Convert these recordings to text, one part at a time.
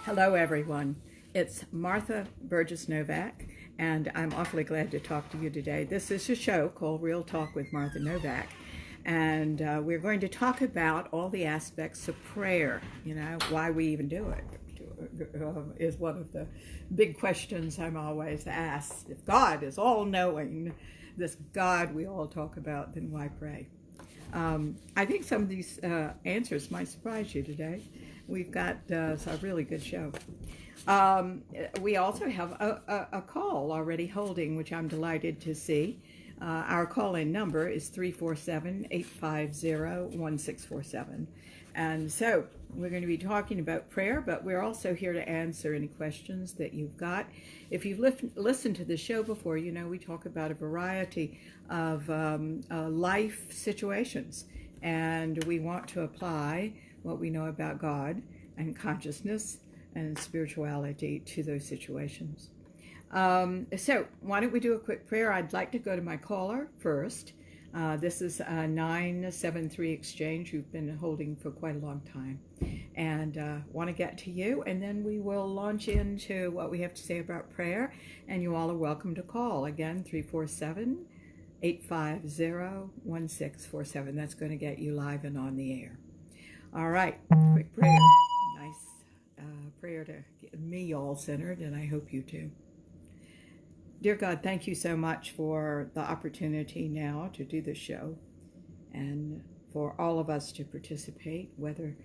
Hello, everyone. It's Martha Novak, and I'm awfully glad to talk to you today. This is a show called Real Talk with Martha Novak, and we're going to talk about all the aspects of prayer. You know, why we even do it is one of the big questions I'm always asked. If God is all-knowing, this God we all talk about, then why pray? I think some of these answers might surprise you today. We've got a really good show. We also have a call already holding, which I'm delighted to see. Our call-in number is 347-850-1647. And so we're going to be talking about prayer, but we're also here to answer any questions that you've got. If you've listened to the show before, you know we talk about a variety of life situations, and we want to apply what we know about God and consciousness and spirituality to those situations. So why don't we do a quick prayer? I'd like to go to my caller first. This is a 973 exchange you've been holding for quite a long time, and want to get to you, and then we will launch into what we have to say about prayer, and you all are welcome to call. Again, 347-850-1647. That's going to get you live and on the air. All right, quick prayer. Nice prayer to get me all centered, and I hope you too. Dear God, thank you so much for the opportunity now to do this show and for all of us to participate, whether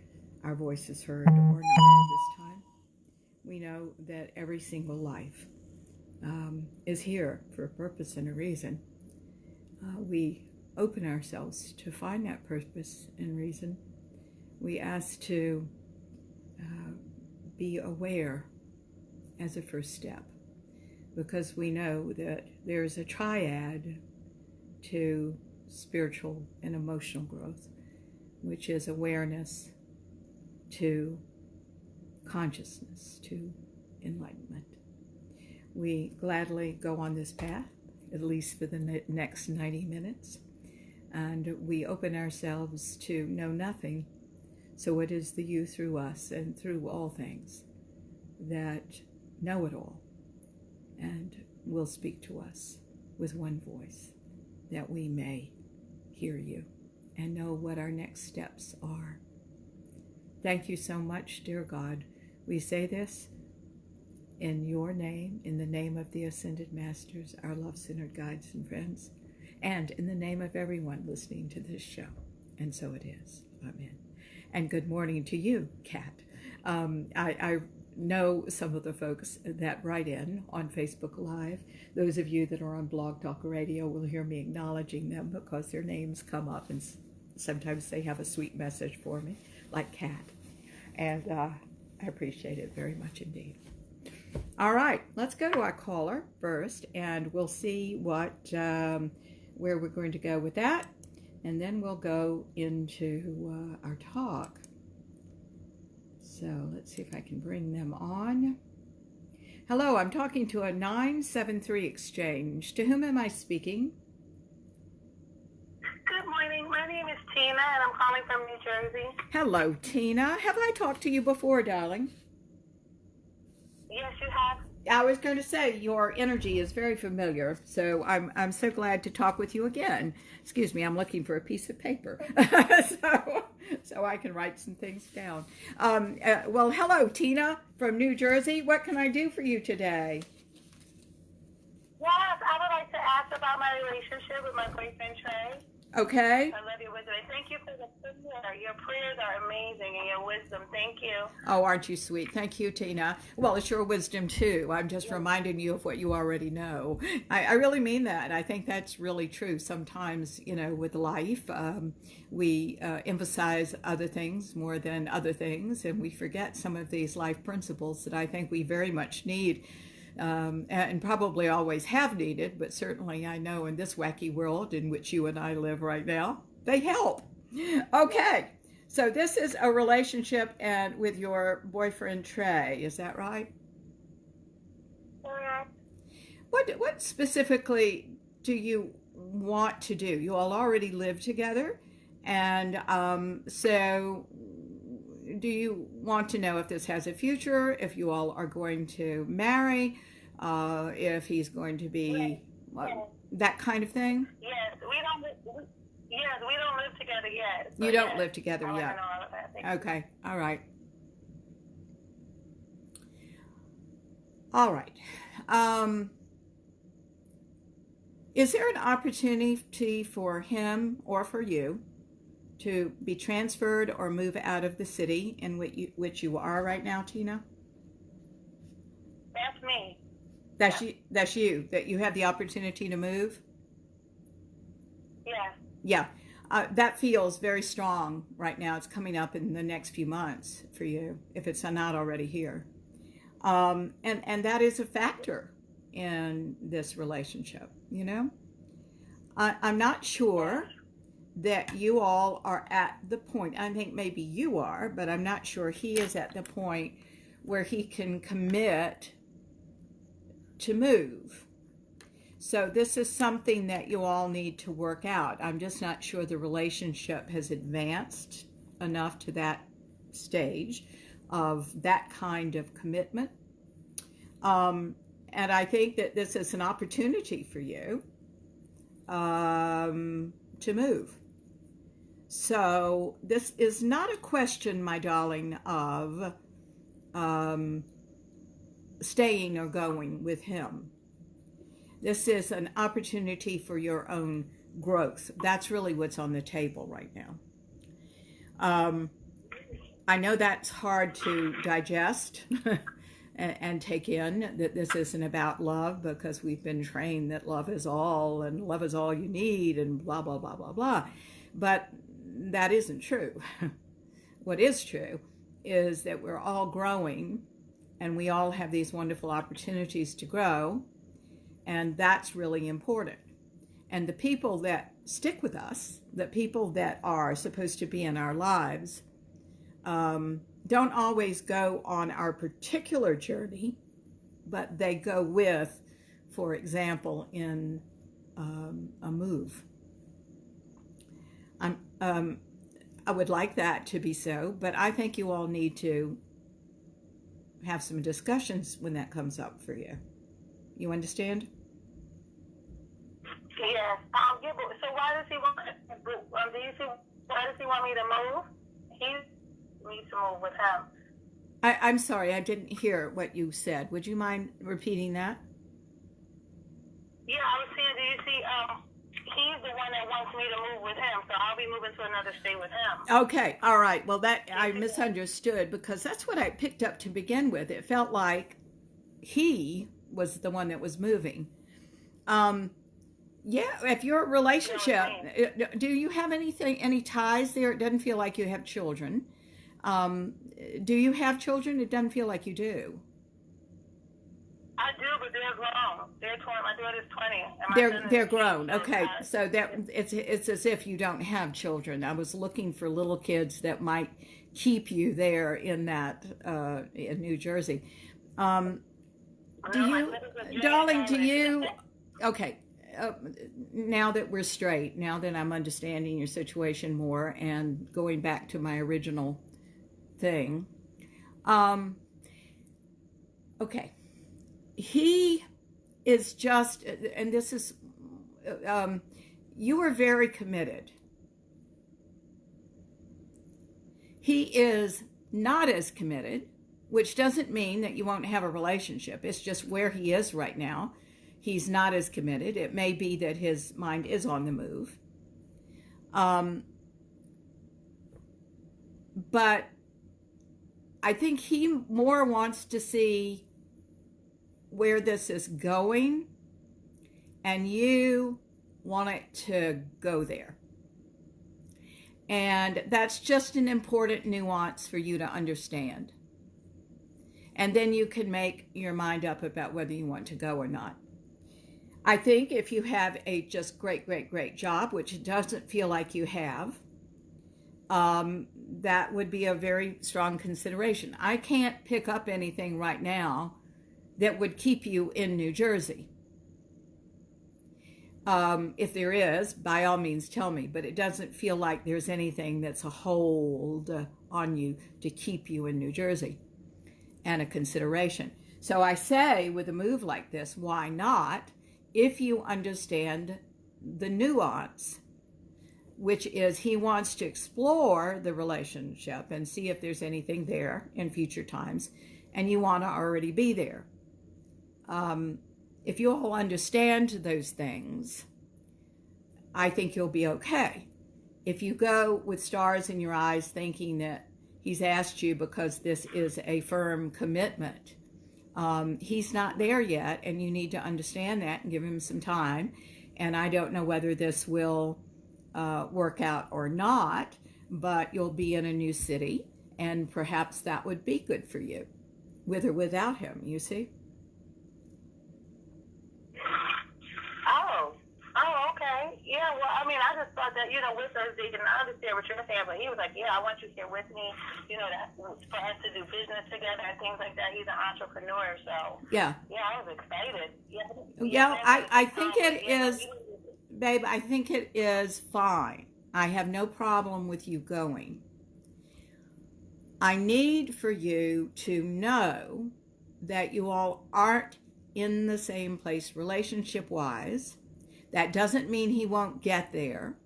our voice is heard or not this time. We know that every single life is here for a purpose and a reason. We open ourselves to find that purpose and reason. We ask to be aware as a first step, because we know that there's a triad to spiritual and emotional growth, which is awareness to consciousness to enlightenment. We gladly go on this path, at least for the next 90 minutes, and we open ourselves to know nothing. So it is the you through us and through all things that know it all and will speak to us with one voice, that we may hear you and know what our next steps are. Thank you so much, dear God. We say this in your name, in the name of the Ascended Masters, our love-centered guides and friends, and in the name of everyone listening to this show. And so it is. Amen. And good morning to you, Kat. I know some of the folks that write in on Facebook Live. Those of you that are on Blog Talk Radio will hear me acknowledging them because their names come up, and sometimes they have a sweet message for me, like Kat. And I appreciate it very much indeed. All right, let's go to our caller first, and we'll see what where we're going to go with that. And then we'll go into our talk. So let's see if I can bring them on. Hello, I'm talking to a 973 exchange. To whom am I speaking? Good morning. My name is Tina, and I'm calling from New Jersey. Hello, Tina. Have I talked to you before, darling? Yes, you have. I was going to say your energy is very familiar, so I'm so glad to talk with you again. Excuse me, I'm looking for a piece of paper so I can write some things down. Well, hello, Tina from New Jersey. What can I do for you today? Yes, I would like to ask about my relationship with my boyfriend, Trey. Okay. I love your wisdom. Thank you for the prayer. Your prayers are amazing, and your wisdom. Thank you. Oh, aren't you sweet? Thank you, Tina. Well, it's your wisdom, too. I'm just reminding you of what you already know. I really mean that. I think that's really true. Sometimes, you know, with life, we emphasize other things more than other things, and we forget some of these life principles that I think we very much need. And probably always have needed, but certainly I know in this wacky world in which you and I live right now, they help. Okay, so this is a relationship and with your boyfriend Trey, is that right? What specifically do you want to do? You all already live together, and so do you want to know if this has a future, if you all are going to marry, if he's going to be that kind of thing? Yes, yes, we don't live together yet. You don't live together I yet. know all of that. Okay, all right. All right. Is there an opportunity for him or for you to be transferred or move out of the city in which you are right now, Tina? That's me. That's you, that you have the opportunity to move? Yes. Yeah. That feels very strong right now. It's coming up in the next few months for you, if it's not already here. And that is a factor in this relationship, you know? I'm not sure that you all are at the point, I think maybe you are, but I'm not sure he is at the point where he can commit to move. So this is something that you all need to work out. I'm just not sure the relationship has advanced enough to that stage of that kind of commitment. And I think that this is an opportunity for you to move. So this is not a question, my darling, of staying or going with him. This is an opportunity for your own growth. That's really what's on the table right now. I know that's hard to digest and take in, that this isn't about love, because we've been trained that love is all and love is all you need and blah, blah, blah, blah, blah. But that isn't true. What is true is that we're all growing and we all have these wonderful opportunities to grow, and that's really important. And the people that stick with us, the people that are supposed to be in our lives, don't always go on our particular journey, but they go with, for example, in a move. I would like that to be so, but I think you all need to have some discussions when that comes up for you. You understand? Yes. So why does he want? Do you see? Why does he want me to move? He needs to move with him. I'm sorry, I didn't hear what you said. Would you mind repeating that? Yeah, I was saying, do you see? He's the one that wants me to move with him, so I'll be moving to another state with him. Okay, all right. Well, that I misunderstood, because that's what I picked up to begin with. It felt like he was the one that was moving. Yeah, if your relationship, do you have any ties there? It doesn't feel like you have children. Do you have children? It doesn't feel like you do. I do, but they're grown. They're 20. My daughter's 20. They're grown. Okay, so that it's as if you don't have children. I was looking for little kids that might keep you there in that in New Jersey. Do you, darling? Do you? Okay. Now that we're straight, now that I'm understanding your situation more and going back to my original thing, okay, he is just, and this is, you are very committed. He is not as committed, which doesn't mean that you won't have a relationship. It's just where he is right now. He's not as committed. It may be that his mind is on the move. But I think he more wants to see where this is going, and you want it to go there. And that's just an important nuance for you to understand. And then you can make your mind up about whether you want to go or not. I think if you have a just great, great, great job, which it doesn't feel like you have, that would be a very strong consideration. I can't pick up anything right now that would keep you in New Jersey. If there is, by all means tell me, but it doesn't feel like there's anything that's a hold on you to keep you in New Jersey, and a consideration. So I say, with a move like this, why not, if you understand the nuance, which is he wants to explore the relationship and see if there's anything there in future times, and you want to already be there. If you all understand those things, I think you'll be okay. If you go with stars in your eyes thinking that he's asked you because this is a firm commitment, he's not there yet, and you need to understand that and give him some time. And I don't know whether this will work out or not, but you'll be in a new city, and perhaps that would be good for you, with or without him, you see? Oh, okay. Yeah, well, I mean, I just thought that, with us, they can understand what you're saying, but he was like, yeah, I want you here with me, for us to do business together and things like that. He's an entrepreneur, so. Yeah. Yeah, I was excited. Yeah, I think it is, babe, I think it is fine. I have no problem with you going. I need for you to know that you all aren't in the same place relationship-wise. That doesn't mean he won't get there,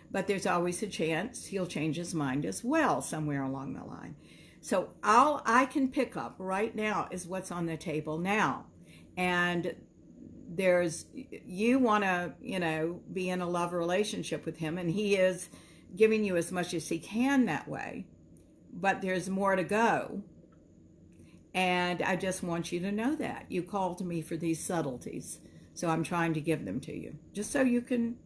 but there's always a chance he'll change his mind as well somewhere along the line. So all I can pick up right now is what's on the table now. And you want to, be in a love relationship with him, and he is giving you as much as he can that way, but there's more to go. And I just want you to know that. You called me for these subtleties, so I'm trying to give them to you, just so you can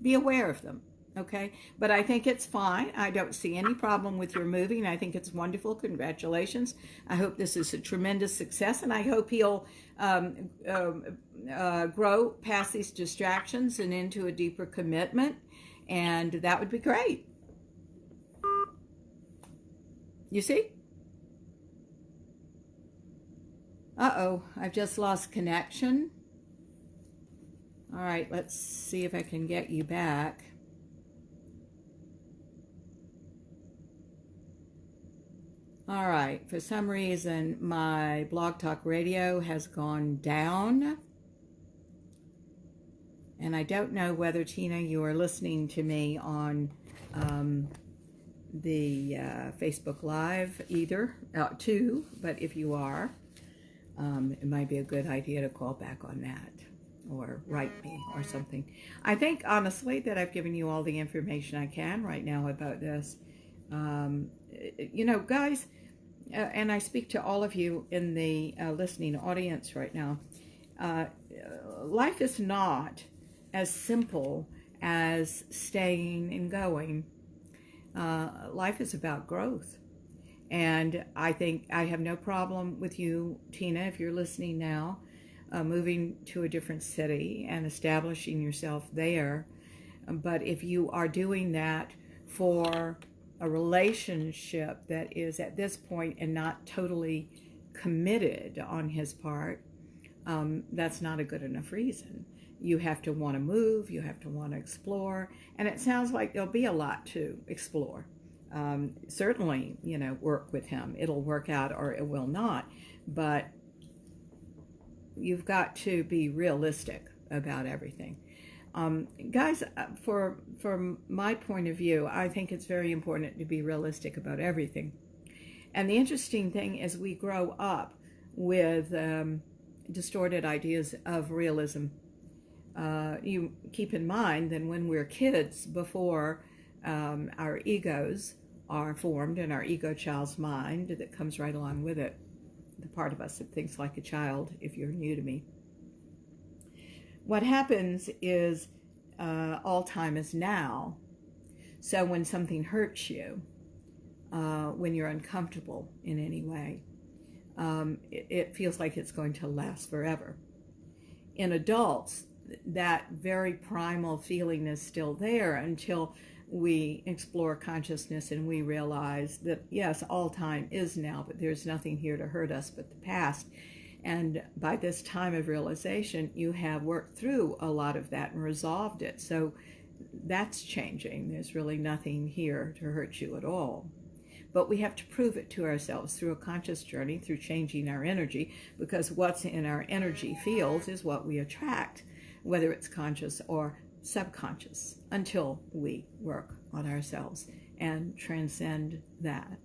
be aware of them, okay? But I think it's fine. I don't see any problem with your moving. I think it's wonderful. Congratulations. I hope this is a tremendous success, and I hope he'll grow past these distractions and into a deeper commitment, and that would be great. You see? Uh-oh, I've just lost connection. All right, let's see if I can get you back. All right, for some reason, my Blog Talk Radio has gone down. And I don't know whether, Tina, you are listening to me on the Facebook Live either, too. But if you are, it might be a good idea to call back on that, or write me or something. I think, honestly, that I've given you all the information I can right now about this. Guys, and I speak to all of you in the listening audience right now, life is not as simple as staying and going. Life is about growth. And I think I have no problem with you, Tina, if you're listening now, moving to a different city and establishing yourself there. But if you are doing that for a relationship that is at this point and not totally committed on his part, that's not a good enough reason. You have to want to move, you have to want to explore, and it sounds like there'll be a lot to explore. Certainly, work with him. It'll work out or it will not, but you've got to be realistic about everything. Guys, from my point of view, I think it's very important to be realistic about everything. And the interesting thing is we grow up with distorted ideas of realism. You keep in mind that when we're kids, before our egos are formed in our ego child's mind that comes right along with it, the part of us that thinks like a child, if you're new to me. What happens is all time is now. So when something hurts you, when you're uncomfortable in any way, it feels like it's going to last forever. In adults, that very primal feeling is still there until we explore consciousness and we realize that, yes, all time is now, but there's nothing here to hurt us but the past. And by this time of realization, you have worked through a lot of that and resolved it. So that's changing. There's really nothing here to hurt you at all. But we have to prove it to ourselves through a conscious journey, through changing our energy, because what's in our energy fields is what we attract, whether it's conscious or subconscious, until we work on ourselves and transcend that.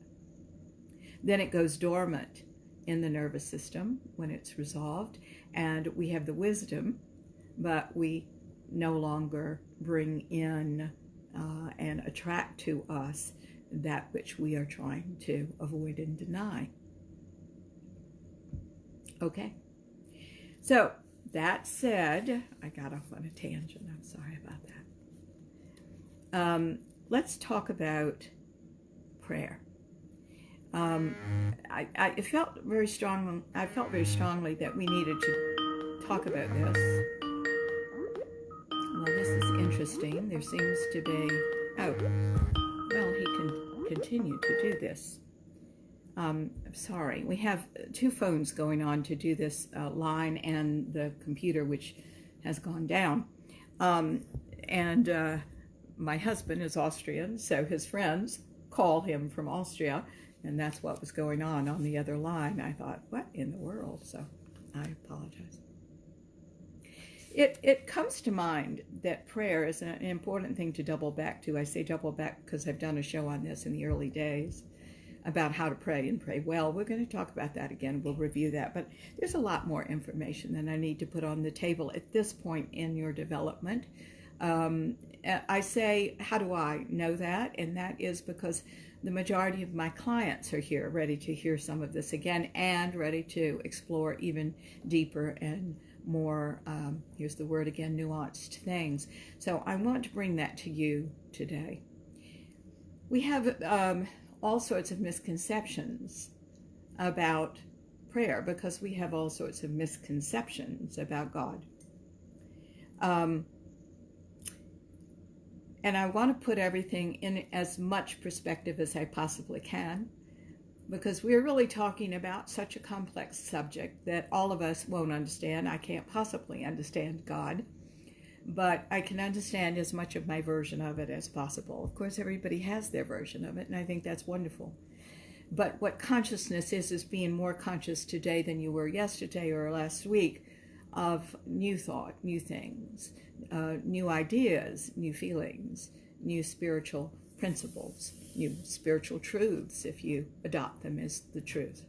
Then it goes dormant in the nervous system when it's resolved, and we have the wisdom, but we no longer bring in and attract to us that which we are trying to avoid and deny. Okay, so that said, I got off on a tangent. I'm sorry about that. Let's talk about prayer. I felt very strongly that we needed to talk about this. Well, this is interesting. There seems to be, he can continue to do this. Sorry, we have two phones going on to do this line and the computer, which has gone down. My husband is Austrian, so his friends call him from Austria, and that's what was going on the other line. I thought, what in the world? So I apologize. It comes to mind that prayer is an important thing to double back to. I say double back because I've done a show on this in the early days about how to pray and pray well. We're going to talk about that again. We'll review that. But there's a lot more information than I need to put on the table at this point in your development. I say, how do I know that? And that is because the majority of my clients are here ready to hear some of this again and ready to explore even deeper and more, here's the word again, nuanced things. So I want to bring that to you today. We have all sorts of misconceptions about prayer because we have all sorts of misconceptions about God. And I want to put everything in as much perspective as I possibly can, because we're really talking about such a complex subject that all of us won't understand. I can't possibly understand God, but I can understand as much of my version of it as possible. Of course, everybody has their version of it, and I think that's wonderful. But what consciousness is being more conscious today than you were yesterday or last week of new thought, new things, new ideas, new feelings, new spiritual principles, new spiritual truths, if you adopt them as the truth.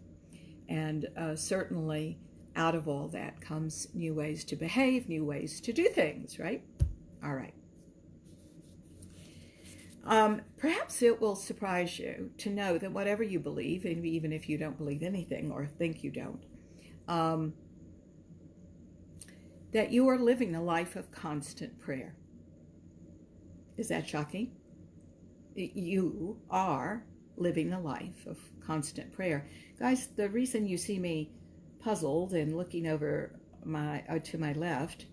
And certainly out of all that comes new ways to behave, new ways to do things, right? All right. Perhaps it will surprise you to know that whatever you believe, and even if you don't believe anything or think you don't, that you are living a life of constant prayer. Is that shocking? You are living a life of constant prayer. Guys, the reason you see me puzzled and looking over to my left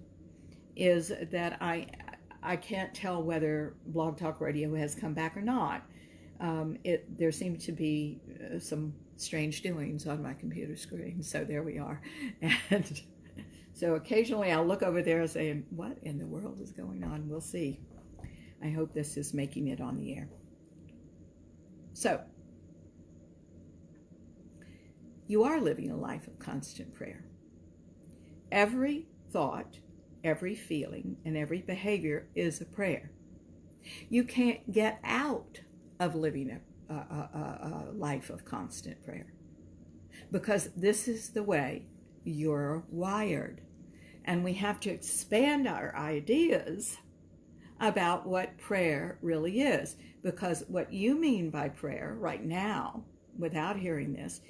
is that I can't tell whether Blog Talk Radio has come back or not. There seem to be some strange doings on my computer screen, so there we are. And so occasionally I'll look over there saying, what in the world is going on? We'll see. I hope this is making it on the air. So, you are living a life of constant prayer. Every thought, every feeling, and every behavior is a prayer. You can't get out of living a life of constant prayer, because this is the way you're wired. And we have to expand our ideas about what prayer really is, because what you mean by prayer right now, without hearing this,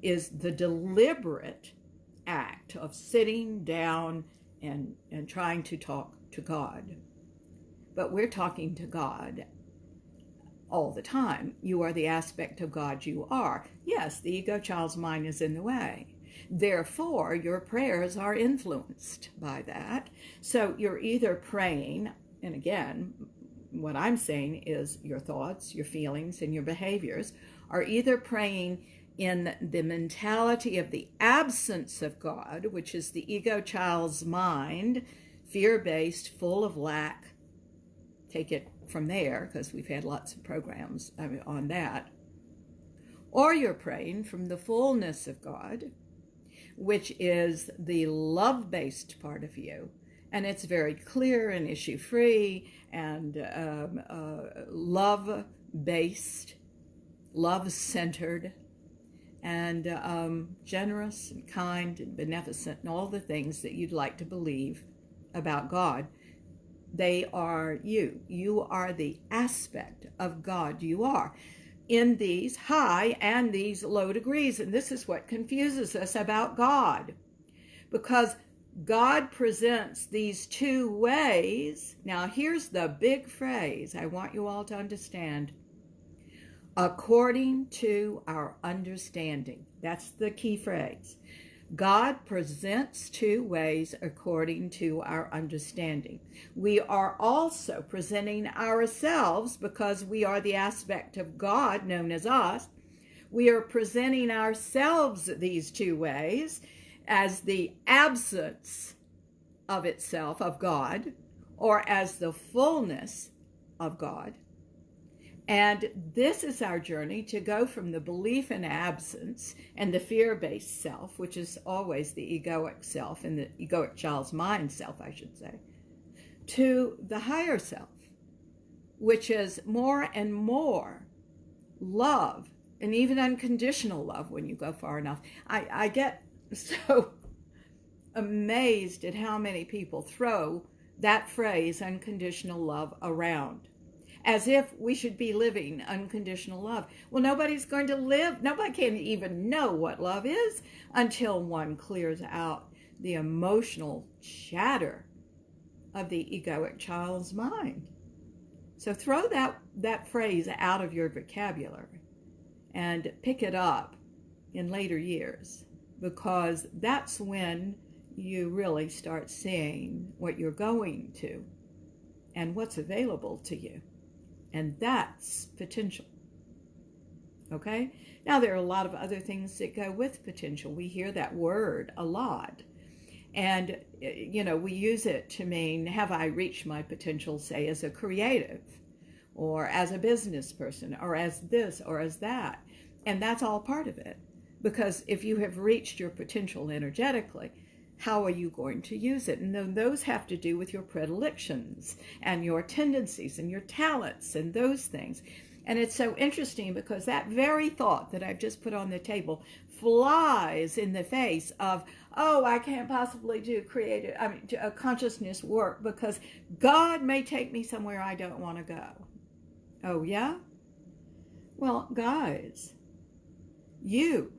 is the deliberate act of sitting down and trying to talk to God. But we're talking to God all the time. You are the aspect of God you are. Yes, the ego child's mind is in the way. Therefore, your prayers are influenced by that. So you're either praying, and again, what I'm saying is your thoughts, your feelings, and your behaviors are either praying in the mentality of the absence of God, which is the ego child's mind, fear-based, full of lack. Take it from there, because we've had lots of programs on that. or you're praying from the fullness of God, which is the love-based part of you. And it's very clear and issue-free and love-based, love-centered, and generous and kind and beneficent and all the things that you'd like to believe about God. They are you. You are the aspect of God you are in these high and these low degrees. And this is what confuses us about God, because God presents these two ways. Now, here's the big phrase I want you all to understand. According to our understanding. That's the key phrase. God presents two ways according to our understanding. We are also presenting ourselves, because we are the aspect of God known as us. We are presenting ourselves these two ways as the absence of itself, of God, or as the fullness of God. And this is our journey to go from the belief in absence and the fear-based self, which is always the egoic self, and the egoic child's mind self, I should say, to the higher self, which is more and more love, and even unconditional love when you go far enough. I get so amazed at how many people throw that phrase, unconditional love, around, as if we should be living unconditional love. Well, nobody's going to live, nobody can even know what love is until one clears out the emotional chatter of the egoic child's mind. So throw that phrase out of your vocabulary and pick it up in later years, because that's when you really start seeing what you're going to and what's available to you. And that's potential. Okay? Now, there are a lot of other things that go with potential. We hear that word a lot. And, we use it to mean, have I reached my potential, say, as a creative, or as a business person, or as this, or as that? And that's all part of it. Because if you have reached your potential energetically, how are you going to use it? And then those have to do with your predilections and your tendencies and your talents and those things. And it's so interesting, because that very thought that I've just put on the table flies in the face of, oh, I can't possibly do consciousness work because God may take me somewhere I don't want to go. Oh, yeah? Well, guys, you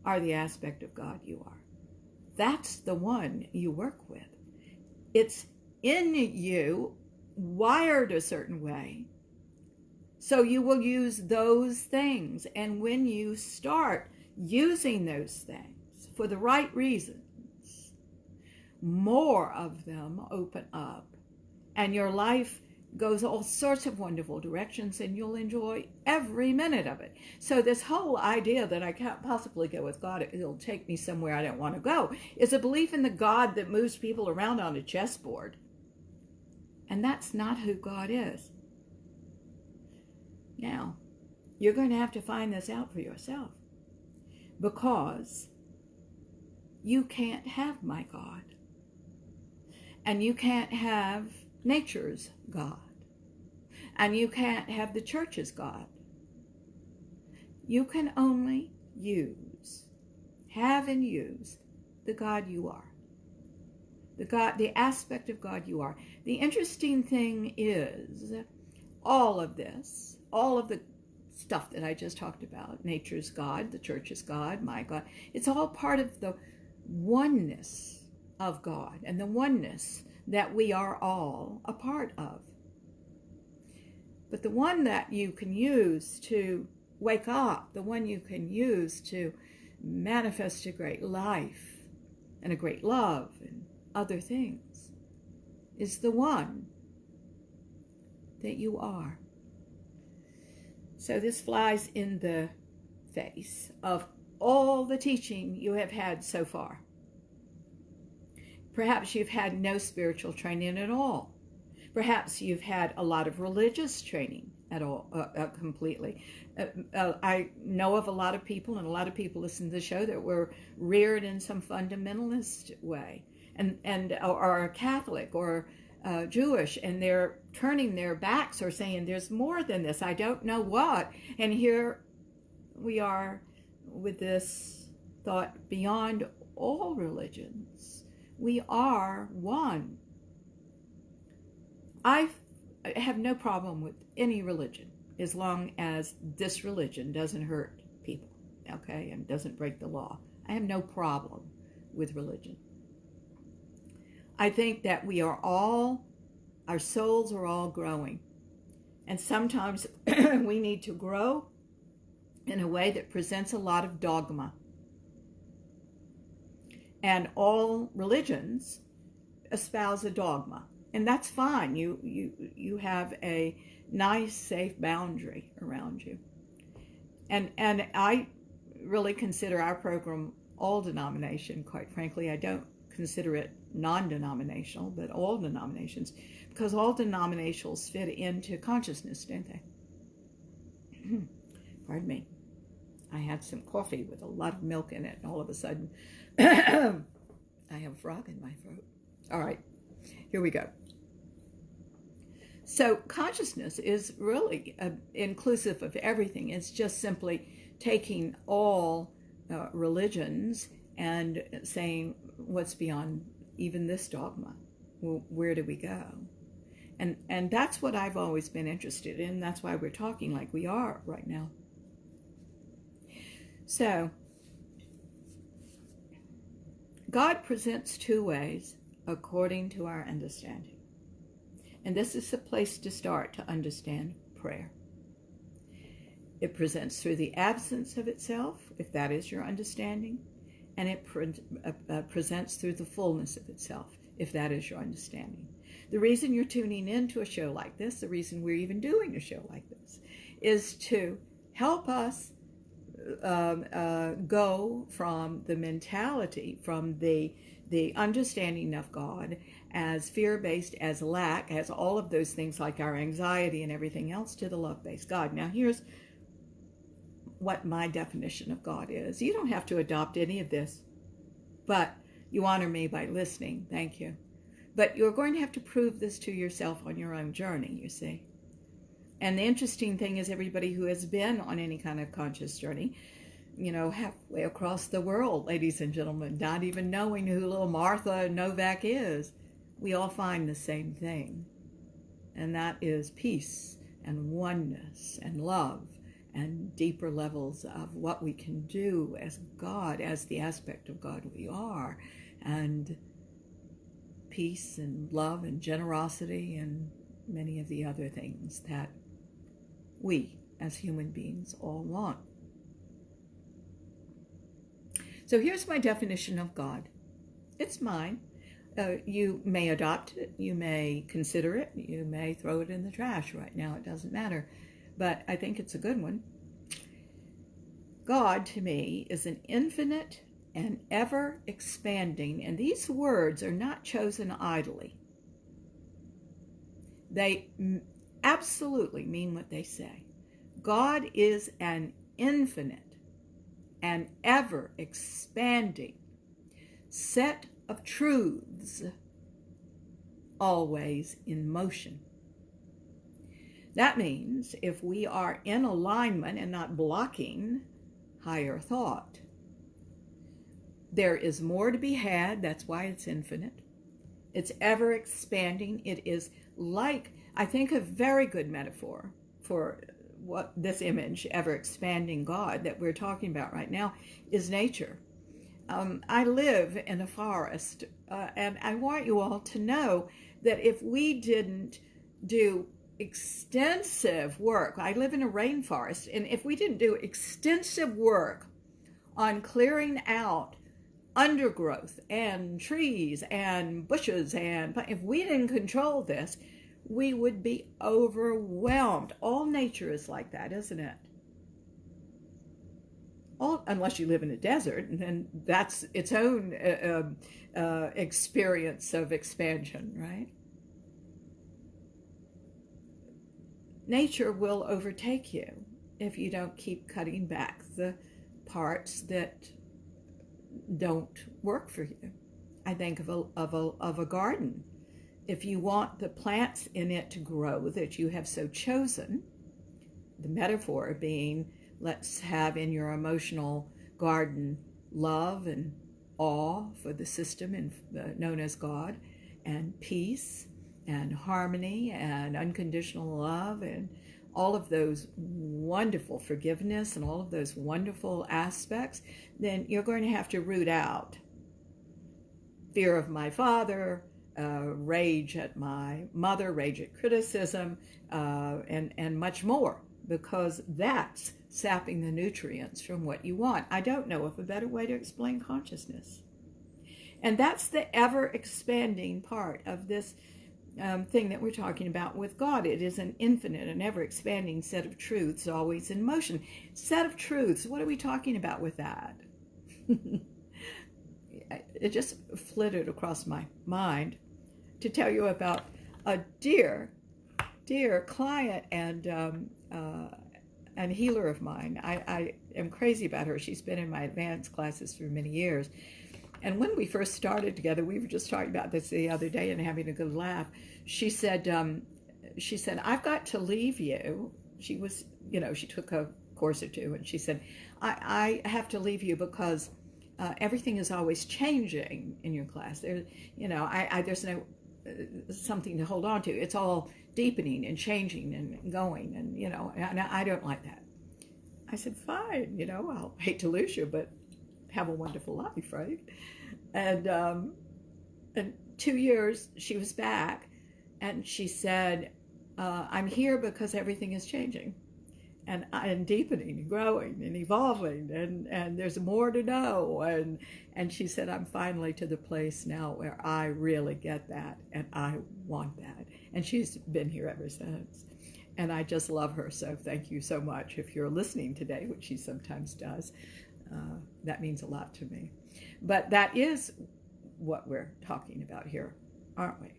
are the aspect of God you are. That's the one you work with. It's in you, wired a certain way. So you will use those things. And when you start using those things for the right reasons, more of them open up. And your life goes all sorts of wonderful directions, and you'll enjoy every minute of it. So this whole idea that I can't possibly go with God, it'll take me somewhere I don't want to go, is a belief in the God that moves people around on a chessboard. And that's not who God is. Now, you're going to have to find this out for yourself, because you can't have my God, and you can't have nature's God, and you can't have the church's God. You can only have and use the God you are, the aspect of God you are. The interesting thing is, all of this, all of the stuff that I just talked about, nature's God, the church's God, my God, it's all part of the oneness of God, and the oneness that we are all a part of. But the one that you can use to wake up, the one you can use to manifest a great life and a great love and other things, is the one that you are. So this flies in the face of all the teaching you have had so far. Perhaps you've had no spiritual training at all. Perhaps you've had a lot of religious training at all, completely. I know of a lot of people, and a lot of people listen to the show, that were reared in some fundamentalist way, and are Catholic or Jewish, and they're turning their backs or saying there's more than this, I don't know what. And here we are with this thought, beyond all religions we are one. I have no problem with any religion as long as this religion doesn't hurt people, okay, and doesn't break the law. I have no problem with religion. I think that we are all, our souls are all growing. And sometimes we need to grow in a way that presents a lot of dogma. And all religions espouse a dogma. And that's fine. You have a nice, safe boundary around you. And I really consider our program all denomination, quite frankly. I don't consider it non-denominational, but all denominations, because all denominations fit into consciousness, don't they? Pardon me. I had some coffee with a lot of milk in it, and all of a sudden, I have a frog in my throat. All right, here we go. So consciousness is really inclusive of everything. It's just simply taking all religions and saying, what's beyond even this dogma? Well, where do we go? And that's what I've always been interested in. That's why we're talking like we are right now. So, God presents two ways according to our understanding. And this is the place to start to understand prayer. It presents through the absence of itself, if that is your understanding, and it presents through the fullness of itself, if that is your understanding. The reason you're tuning in to a show like this, the reason we're even doing a show like this, is to help us go from the mentality, from the understanding of God as fear-based, as lack, as all of those things like our anxiety and everything else, to the love-based God. Now here's what my definition of God is. You don't have to adopt any of this, but you honor me by listening. Thank you. But you're going to have to prove this to yourself on your own journey, you see. And the interesting thing is, everybody who has been on any kind of conscious journey, you know, halfway across the world, ladies and gentlemen, not even knowing who little Martha Novak is, we all find the same thing. And that is peace and oneness and love and deeper levels of what we can do as God, as the aspect of God we are, and peace and love and generosity and many of the other things that we as human beings all want. So here's my definition of God. It's mine. You may adopt it, you may consider it, you may throw it in the trash right now, it doesn't matter. But I think it's a good one. God, to me, is an infinite and ever expanding, and these words are not chosen idly. They absolutely mean what they say. God is an infinite and ever expanding set of truths, always in motion. That means if we are in alignment and not blocking higher thought, there is more to be had. That's why it's infinite. It's ever expanding. It is like, I think, a very good metaphor for what this image, ever expanding God, that we're talking about right now, is nature. I live in a forest, and I want you all to know that if we didn't do extensive work, I live in a rainforest, and if we didn't do extensive work on clearing out undergrowth and trees and bushes, and if we didn't control this, we would be overwhelmed. All nature is like that, isn't it? Unless you live in a desert, and then that's its own experience of expansion, right? nature will overtake you if you don't keep cutting back the parts that don't work for you. I think of a garden. If you want the plants in it to grow that you have so chosen, the metaphor being, let's have in your emotional garden love and awe for the system known as God, and peace and harmony and unconditional love and all of those wonderful forgiveness and all of those wonderful aspects, then you're going to have to root out fear of my father, rage at my mother, rage at criticism, and much more, because that's sapping the nutrients from what you want. I don't know of a better way to explain consciousness. And that's the ever-expanding part of this thing that we're talking about with God. It is an infinite and ever-expanding set of truths always in motion. Set of truths, what are we talking about with that? It just flitted across my mind to tell you about a dear client and healer of mine. I am crazy about her. She's been in my advanced classes for many years. And when we first started together, we were just talking about this the other day and having a good laugh. She said, I've got to leave you. She was, she took a course or two, and she said, I have to leave you because everything is always changing in your class. There's no something to hold on to. It's all deepening and changing and going, and I don't like that. I said, fine, I'll hate to lose you, but have a wonderful life, right? And 2 years she was back, and she said, I'm here because everything is changing and deepening and growing and evolving, and there's more to know, and she said, I'm finally to the place now where I really get that and I want that. And she's been here ever since, and I just love her. So thank you so much. If you're listening today, which she sometimes does, that means a lot to me. But that is what we're talking about here, aren't we?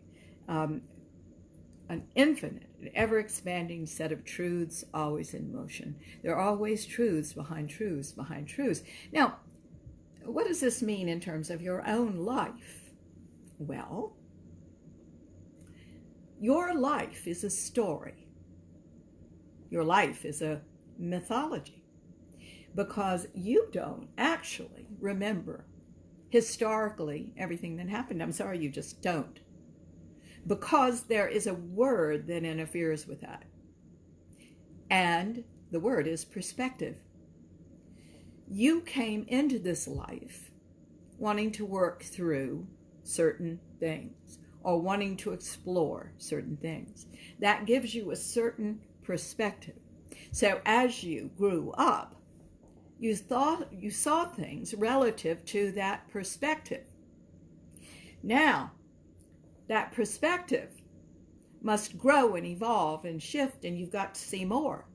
An infinite, ever-expanding set of truths always in motion. There are always truths behind truths behind truths. Now, what does this mean in terms of your own life? Well, your life is a story. Your life is a mythology, because you don't actually remember historically everything that happened. I'm sorry, you just don't. Because there is a word that interferes with that. And the word is perspective. You came into this life wanting to work through certain things or wanting to explore certain things. That gives you a certain perspective. So as you grew up, you saw things relative to that perspective. Now, that perspective must grow and evolve and shift, and you've got to see more.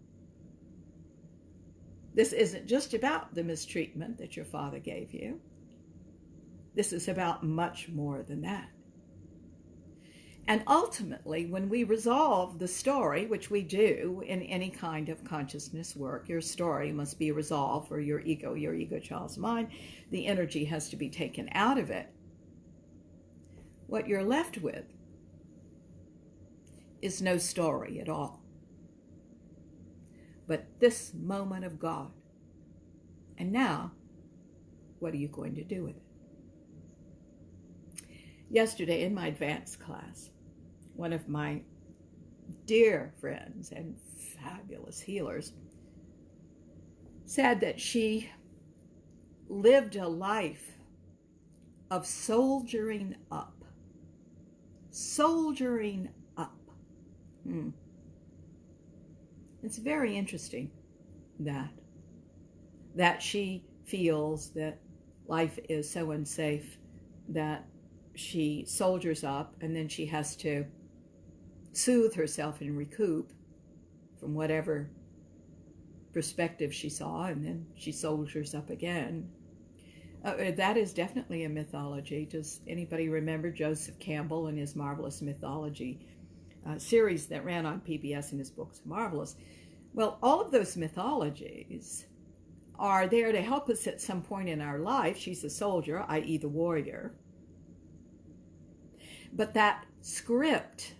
This isn't just about the mistreatment that your father gave you. This is about much more than that. And ultimately, when we resolve the story, which we do in any kind of consciousness work, your story must be resolved for your ego child's mind. The energy has to be taken out of it. What you're left with is no story at all, but this moment of God. And now, what are you going to do with it? Yesterday in my advanced class, one of my dear friends and fabulous healers said that she lived a life of soldiering up. Soldiering up. It's very interesting that she feels that life is so unsafe that she soldiers up, and then she has to soothe herself and recoup from whatever perspective she saw, and then she soldiers up again. That is definitely a mythology. Does anybody remember Joseph Campbell and his marvelous mythology series that ran on PBS, and his books are marvelous. Well, all of those mythologies are there to help us at some point in our life. She's a soldier, i.e. the warrior. But that script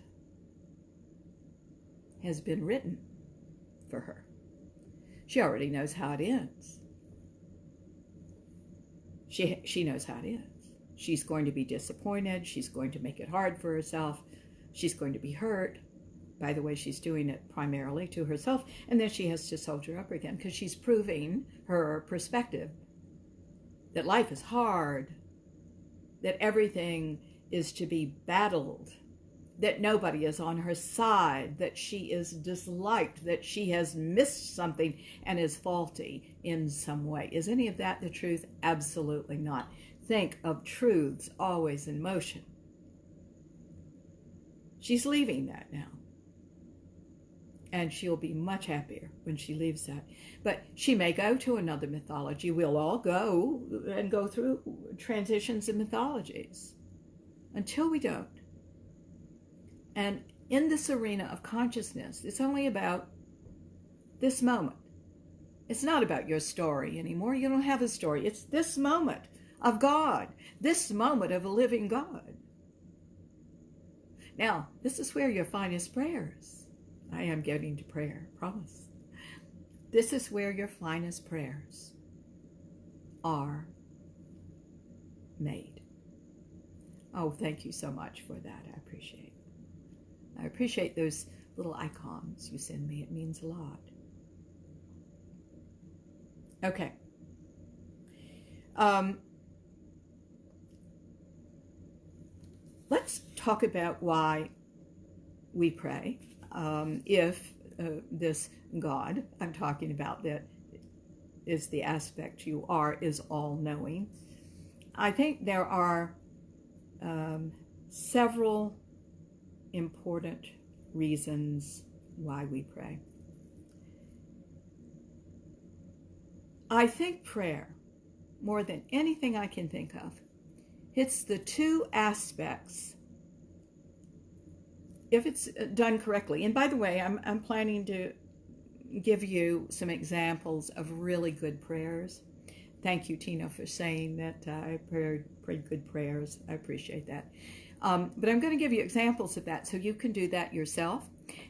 has been written for her. She already knows how it ends. She knows how it ends. She's going to be disappointed. She's going to make it hard for herself. She's going to be hurt. By the way, she's doing it primarily to herself, and then she has to soldier up again because she's proving her perspective that life is hard, that everything is to be battled, that nobody is on her side, that she is disliked, that she has missed something and is faulty in some way. Is any of that the truth? Absolutely not. Think of truths always in motion. She's leaving that now. And she'll be much happier when she leaves that. But she may go to another mythology. We'll all go and go through transitions in mythologies until we don't. And in this arena of consciousness, it's only about this moment. It's not about your story anymore. You don't have a story. It's this moment of God, this moment of a living God. Now, this is where your finest prayers. I am getting to prayer, promise. This is where your finest prayers are made. Oh, thank you so much for that. I appreciate it. I appreciate those little icons you send me. It means a lot. Okay. Let's talk about why we pray. If this God I'm talking about that is the aspect you are, is all-knowing, I think there are several important reasons why we pray. I think prayer, more than anything I can think of, hits the two aspects if it's done correctly. And by the way, I'm planning to give you some examples of really good prayers. Thank you, Tina, for saying that I prayed good prayers. I appreciate that. But I'm going to give you examples of that so you can do that yourself.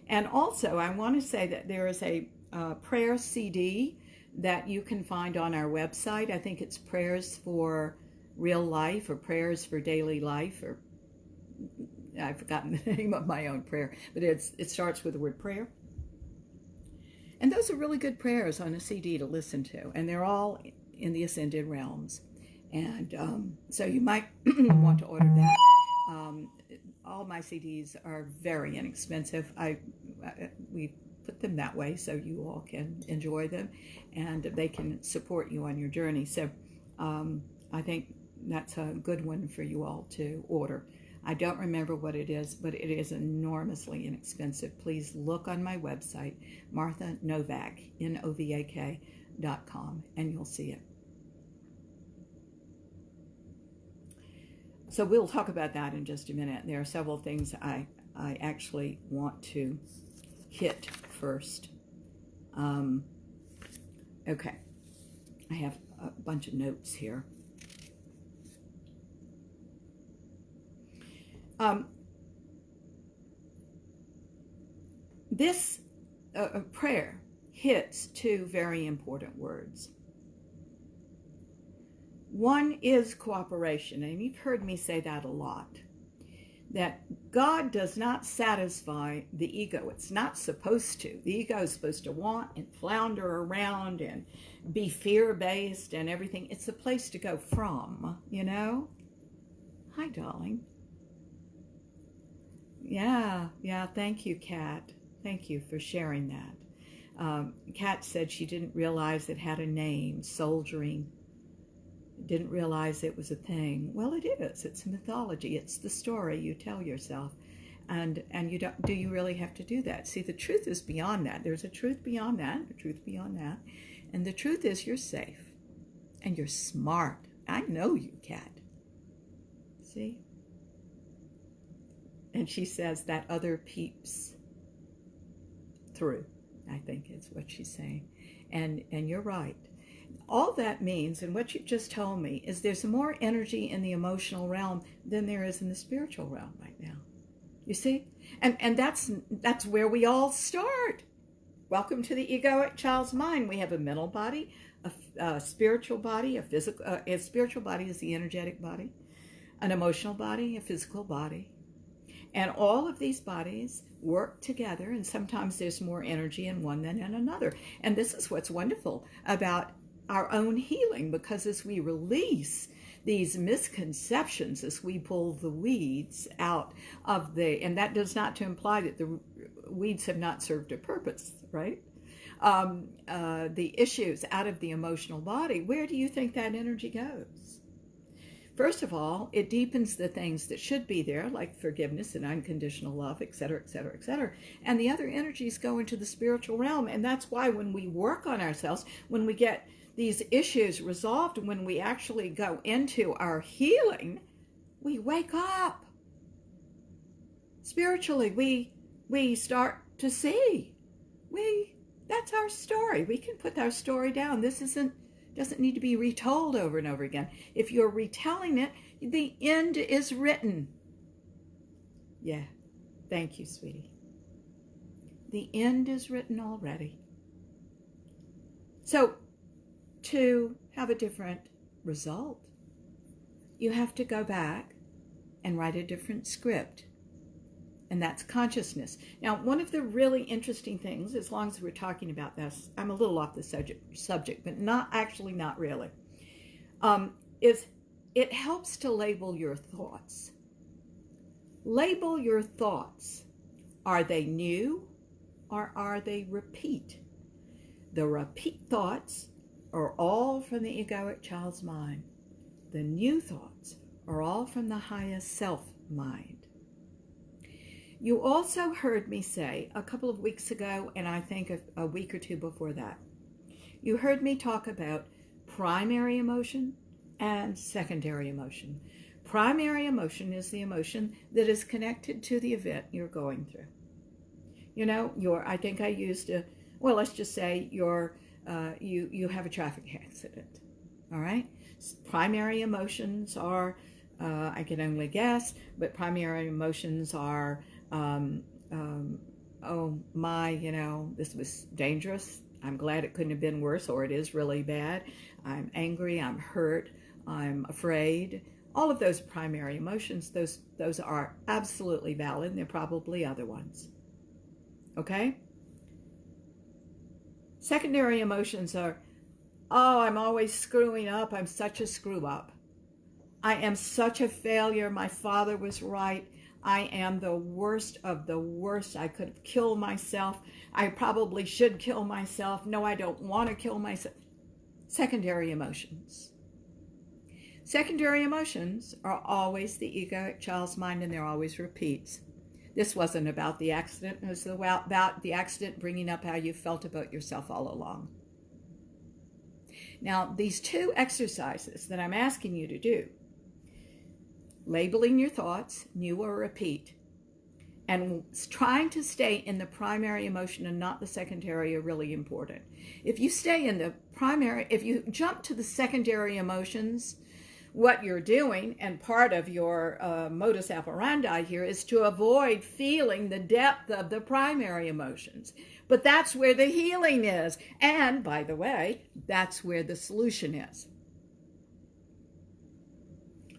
And also, I want to say that there is a prayer CD that you can find on our website. I think it's Prayers for Real Life or Prayers for Daily Life, or I've forgotten the name of my own prayer, but it starts with the word prayer. And those are really good prayers on a CD to listen to, and they're all in the ascended realms. And so you might want to order that. All my CDs are very inexpensive. We put them that way so you all can enjoy them, and they can support you on your journey. So I think that's a good one for you all to order. I don't remember what it is, but it is enormously inexpensive. Please look on my website, Martha Novak, NOVAK.com, and you'll see it. So we'll talk about that in just a minute. There are several things I actually want to hit first. Okay, I have a bunch of notes here. This prayer hits two very important words. One is cooperation, and you've heard me say that a lot, that God does not satisfy the ego. It's not supposed to. The ego is supposed to want and flounder around and be fear-based and everything. It's a place to go from, you know? Hi, darling. Yeah, thank you, Kat. Thank you for sharing that. Kat said she didn't realize it had a name, soldiering. Didn't realize it was a thing. Well, it is. It's mythology. It's the story you tell yourself. And you don't, do you really have to do that? See, the truth is beyond that. There's a truth beyond that, a truth beyond that. And the truth is you're safe. And you're smart. I know you, Kat. See? And she says that other peeps through, I think is what she's saying. And you're right. All that means, and what you just told me, is there's more energy in the emotional realm than there is in the spiritual realm right now. You see? And that's where we all start. Welcome to the egoic child's mind. We have a mental body, a spiritual body, a physical. A spiritual body is the energetic body, an emotional body, a physical body, and all of these bodies work together. And sometimes there's more energy in one than in another. And this is what's wonderful about our own healing, because as we release these misconceptions, as we pull the weeds out of and that does not to imply that the weeds have not served a purpose, right? The issues out of the emotional body, where do you think that energy goes? First of all, it deepens the things that should be there, like forgiveness and unconditional love, etc., etc., etc. And the other energies go into the spiritual realm. And that's why when we work on ourselves, when we get these issues resolved, when we actually go into our healing, we wake up. Spiritually, we start to see. That's our story. We can put our story down. This doesn't need to be retold over and over again. If you're retelling it, the end is written. Yeah. Thank you, sweetie. The end is written already. So, to have a different result, you have to go back and write a different script. And that's consciousness. Now, one of the really interesting things, as long as we're talking about this, I'm a little off the subject, but not really, is it helps to label your thoughts. Label your thoughts. Are they new or are they repeat? The repeat thoughts are all from the egoic child's mind. The new thoughts are all from the highest self mind. You also heard me say a couple of weeks ago, and I think a week or two before that, you heard me talk about primary emotion and secondary emotion. Primary emotion is the emotion that is connected to the event you're going through. You know, I think I used let's just say you have a traffic accident, all right? Primary emotions are, I can only guess, but primary emotions are, oh my, this was dangerous. I'm glad it couldn't have been worse, or it is really bad. I'm angry, I'm hurt, I'm afraid. All of those primary emotions, those are absolutely valid, and there are probably other ones. Okay? Secondary emotions are, oh, I'm always screwing up. I'm such a screw up. I am such a failure. My father was right. I am the worst of the worst. I could have killed myself. I probably should kill myself. No, I don't want to kill myself. Secondary emotions. Secondary emotions are always the egoic child's mind, and they're always repeats. This wasn't about the accident. It was about the accident bringing up how you felt about yourself all along. Now, these two exercises that I'm asking you to do, labeling your thoughts, new or repeat, and trying to stay in the primary emotion and not the secondary, are really important. If you stay in the primary, if you jump to the secondary emotions, what you're doing, and part of your modus operandi here, is to avoid feeling the depth of the primary emotions. But that's where the healing is. And, by the way, that's where the solution is.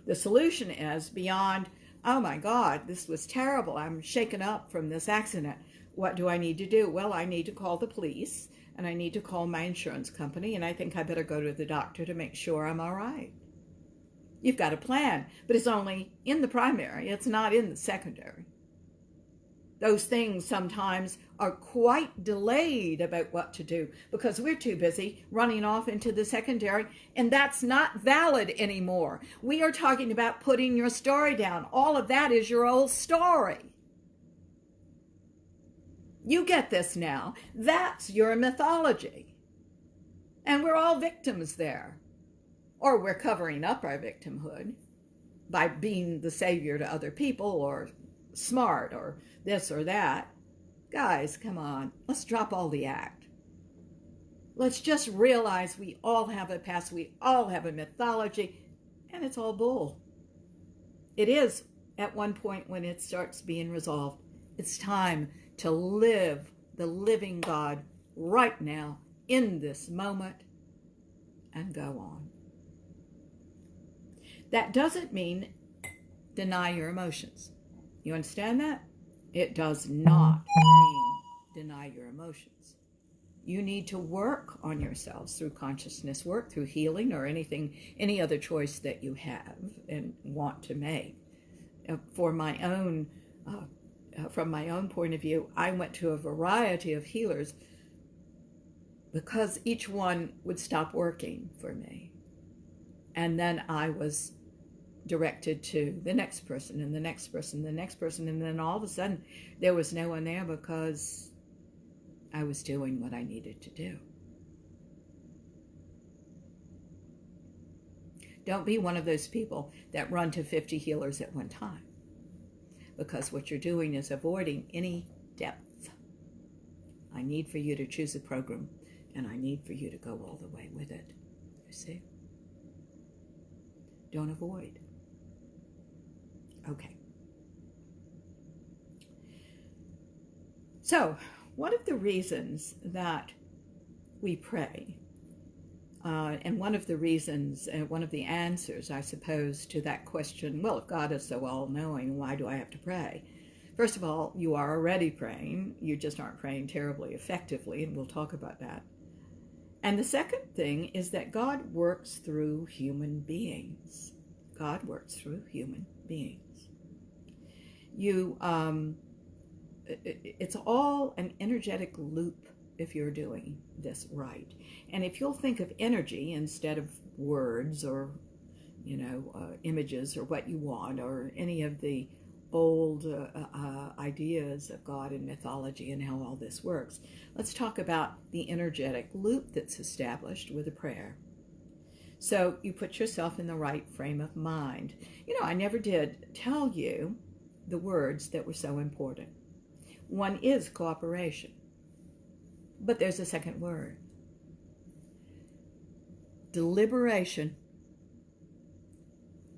The solution is beyond, oh my God, this was terrible. I'm shaken up from this accident. What do I need to do? Well, I need to call the police, and I need to call my insurance company, and I think I better go to the doctor to make sure I'm all right. You've got a plan, but it's only in the primary. It's not in the secondary. Those things sometimes are quite delayed about what to do because we're too busy running off into the secondary, and that's not valid anymore. We are talking about putting your story down. All of that is your old story. You get this now. That's your mythology. And we're all victims there. Or we're covering up our victimhood by being the savior to other people or smart or this or that. Guys, come on. Let's drop all the act. Let's just realize we all have a past. We all have a mythology. And it's all bull. It is at one point when it starts being resolved. It's time to live the living God right now in this moment and go on. That doesn't mean deny your emotions. You understand that? It does not mean deny your emotions. You need to work on yourselves through consciousness work, through healing, or any other choice that you have and want to make. From my own point of view, I went to a variety of healers because each one would stop working for me. And then I was directed to the next person and the next person, the next person, and then all of a sudden there was no one there because I was doing what I needed to do. Don't be one of those people that run to 50 healers at one time, because what you're doing is avoiding any depth. I need for you to choose a program, and I need for you to go all the way with it. You see? Don't avoid. Okay. So, one of the reasons that we pray, and one of the reasons, one of the answers, I suppose, to that question, well, if God is so all-knowing, why do I have to pray? First of all, you are already praying. You just aren't praying terribly effectively, and we'll talk about that. And the second thing is that God works through human beings. God works through human beings. It's all an energetic loop if you're doing this right. And if you'll think of energy instead of words or, images or what you want or any of the old ideas of God and mythology and how all this works, let's talk about the energetic loop that's established with a prayer. So you put yourself in the right frame of mind. I never did tell you the words that were so important. One is cooperation, but there's a second word. Deliberation.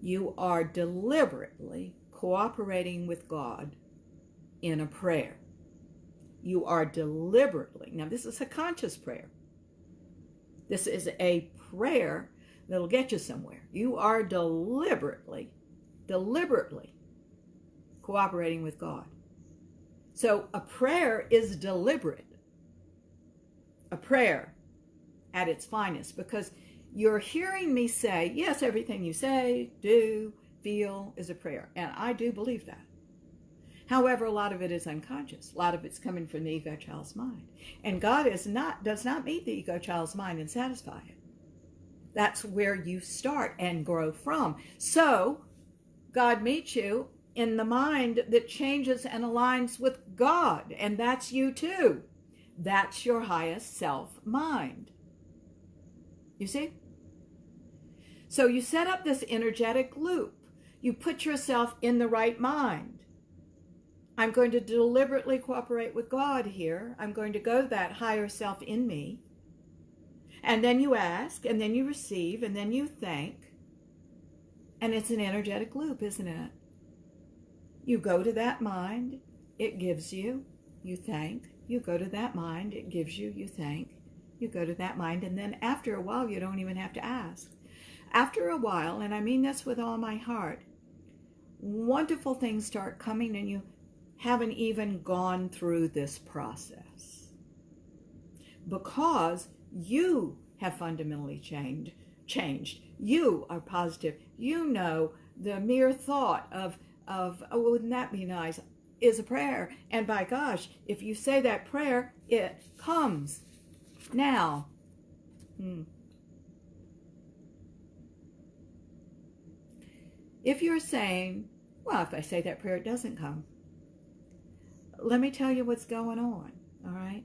You are deliberately cooperating with God in a prayer. You are deliberately, now this is a conscious prayer. This is a prayer that'll get you somewhere. You are deliberately cooperating with God. So a prayer is deliberate. A prayer at its finest, because you're hearing me say, yes, everything you say, do, feel is a prayer. And I do believe that. However, a lot of it is unconscious. A lot of it's coming from the ego child's mind. And God does not meet the ego child's mind and satisfy it. That's where you start and grow from. So God meets you in the mind that changes and aligns with God. And that's you too. That's your highest self mind. You see? So you set up this energetic loop. You put yourself in the right mind. I'm going to deliberately cooperate with God here. I'm going to go to that higher self in me. And then you ask, and then you receive, and then you thank. And it's an energetic loop, isn't it? You go to that mind, it gives you, you thank. You go to that mind, it gives you, you thank. You go to that mind, and then after a while, you don't even have to ask. After a while, and I mean this with all my heart, wonderful things start coming, and you haven't even gone through this process. Because you have fundamentally changed. You are positive. The mere thought of oh, wouldn't that be nice, is a prayer. And by gosh, if you say that prayer, it comes. Now, if you're saying, well, if I say that prayer, it doesn't come. Let me tell you what's going on, all right?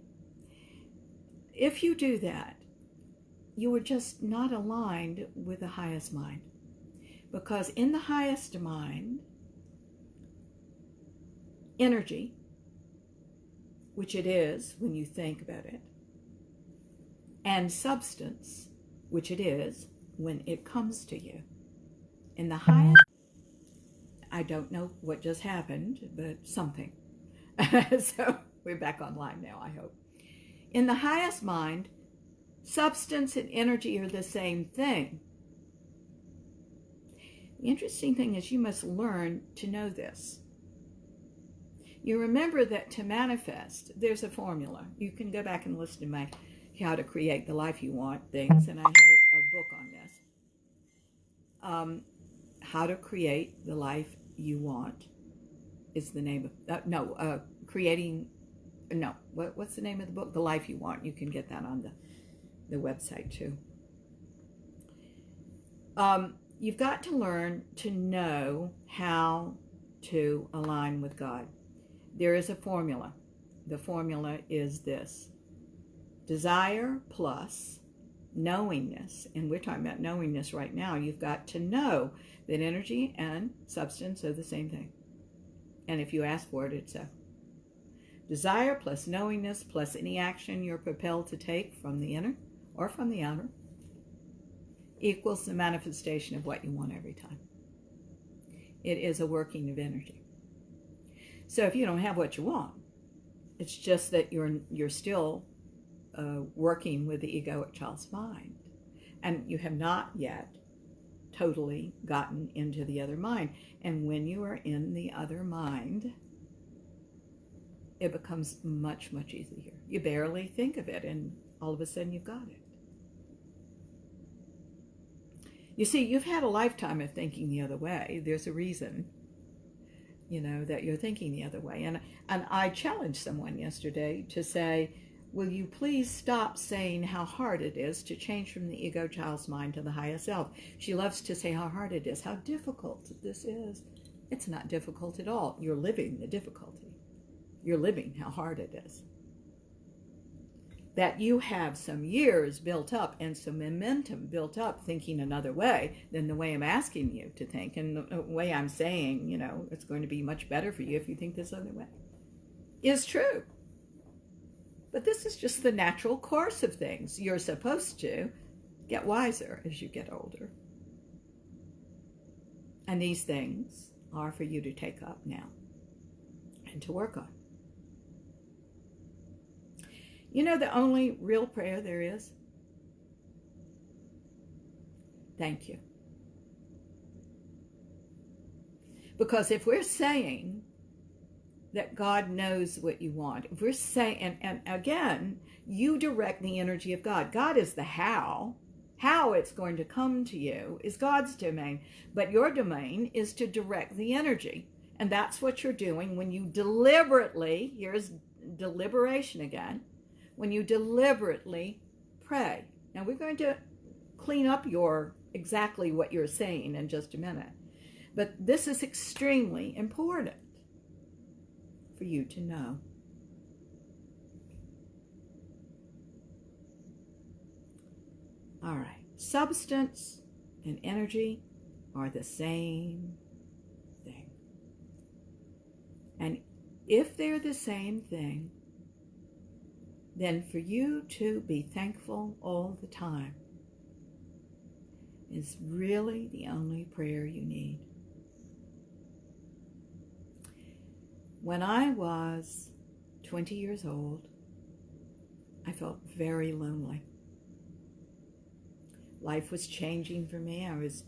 If you do that, you are just not aligned with the highest mind. Because in the highest mind, energy, which it is when you think about it, and substance, which it is when it comes to you. In the highest, I don't know what just happened, but something. So we're back online now, I hope. In the highest mind, substance and energy are the same thing. The interesting thing is you must learn to know this. You remember that to manifest, there's a formula. You can go back and listen to my How to Create the Life You Want things, and I have a book on this. How to Create the Life You Want is the name of, what's the name of the book? The Life You Want. You can get that on the website too. You've got to learn to know how to align with God. There is a formula. The formula is this: desire plus knowingness. And we're talking about knowingness right now. You've got to know that energy and substance are the same thing. And if you ask for it, it's so. Desire plus knowingness plus any action you're propelled to take from the inner or from the outer equals the manifestation of what you want every time. It is a working of energy. So if you don't have what you want, it's just that you're still working with the egoic child's mind, and you have not yet totally gotten into the other mind. And when you are in the other mind, it becomes much, much easier. You barely think of it, and all of a sudden you've got it. You see, you've had a lifetime of thinking the other way. There's a reason, that you're thinking the other way. And I challenged someone yesterday to say, will you please stop saying how hard it is to change from the ego child's mind to the highest self? She loves to say how hard it is, how difficult this is. It's not difficult at all. You're living the difficulty. You're living how hard it is. That you have some years built up and some momentum built up thinking another way than the way I'm asking you to think, and the way I'm saying, it's going to be much better for you if you think this other way, is true. But this is just the natural course of things. You're supposed to get wiser as you get older. And these things are for you to take up now and to work on. The only real prayer there is? Thank you. Because if we're saying that God knows what you want, if we're saying, and again, you direct the energy of God. God is the how. How it's going to come to you is God's domain. But your domain is to direct the energy. And that's what you're doing when you deliberately, here's deliberation again, when you deliberately pray. Now we're going to clean up exactly what you're saying in just a minute. But this is extremely important for you to know. All right. Substance and energy are the same thing. And if they're the same thing, then for you to be thankful all the time is really the only prayer you need. When I was 20 years old, I felt very lonely. Life was changing for me. I was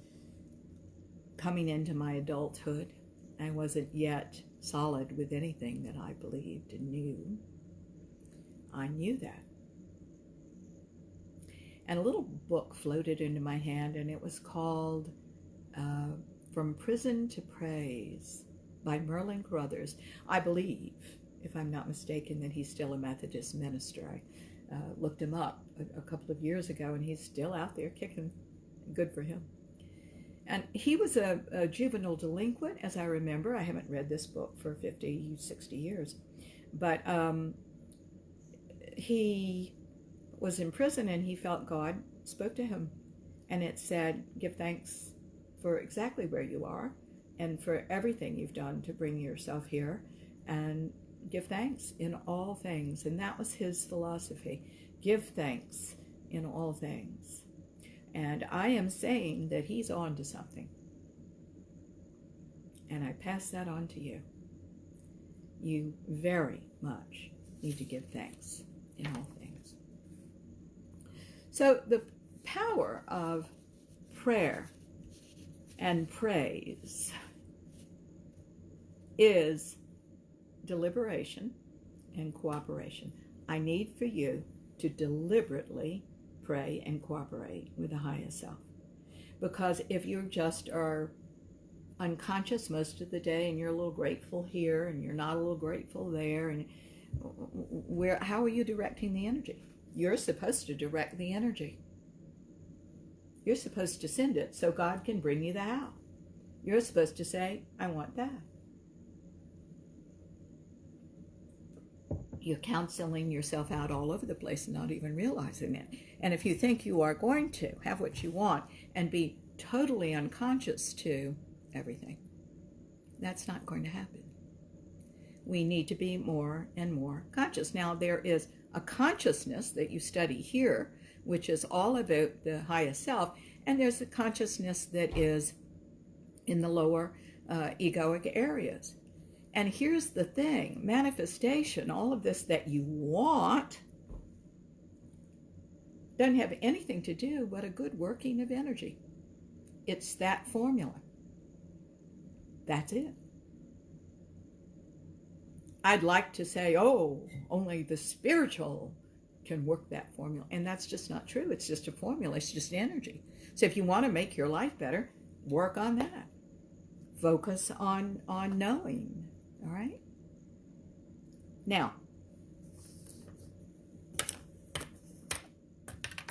coming into my adulthood. I wasn't yet solid with anything that I believed and knew. I knew that. And a little book floated into my hand, and it was called From Prison to Praise by Merlin Carothers. I believe, if I'm not mistaken, that he's still a Methodist minister. I looked him up a couple of years ago, and he's still out there kicking. Good for him. And he was a juvenile delinquent, as I remember. I haven't read this book for 50, 60 years. But he was in prison, and he felt God spoke to him. And it said, give thanks for exactly where you are and for everything you've done to bring yourself here. and give thanks in all things. And that was his philosophy. Give thanks in all things. And I am saying that he's on to something. And I pass that on to you. You very much need to give thanks in all things. So the power of prayer and praise is deliberation and cooperation. I need for you to deliberately pray and cooperate with the highest self. Because if you just are unconscious most of the day and you're a little grateful here and you're not a little grateful there, and how are you directing the energy? You're supposed to direct the energy. You're supposed to send it so God can bring you the how. You're supposed to say, I want that. You're counseling yourself out all over the place and not even realizing it. And if you think you are going to have what you want and be totally unconscious to everything, that's not going to happen. We need to be more and more conscious. Now, there is a consciousness that you study here, which is all about the highest self, and there's a consciousness that is in the lower egoic areas. And here's the thing, manifestation, all of this that you want, doesn't have anything to do with a good working of energy. It's that formula. That's it. I'd like to say, oh, only the spiritual can work that formula. And that's just not true. It's just a formula. It's just energy. So if you want to make your life better, work on that. Focus on knowing. All right? Now,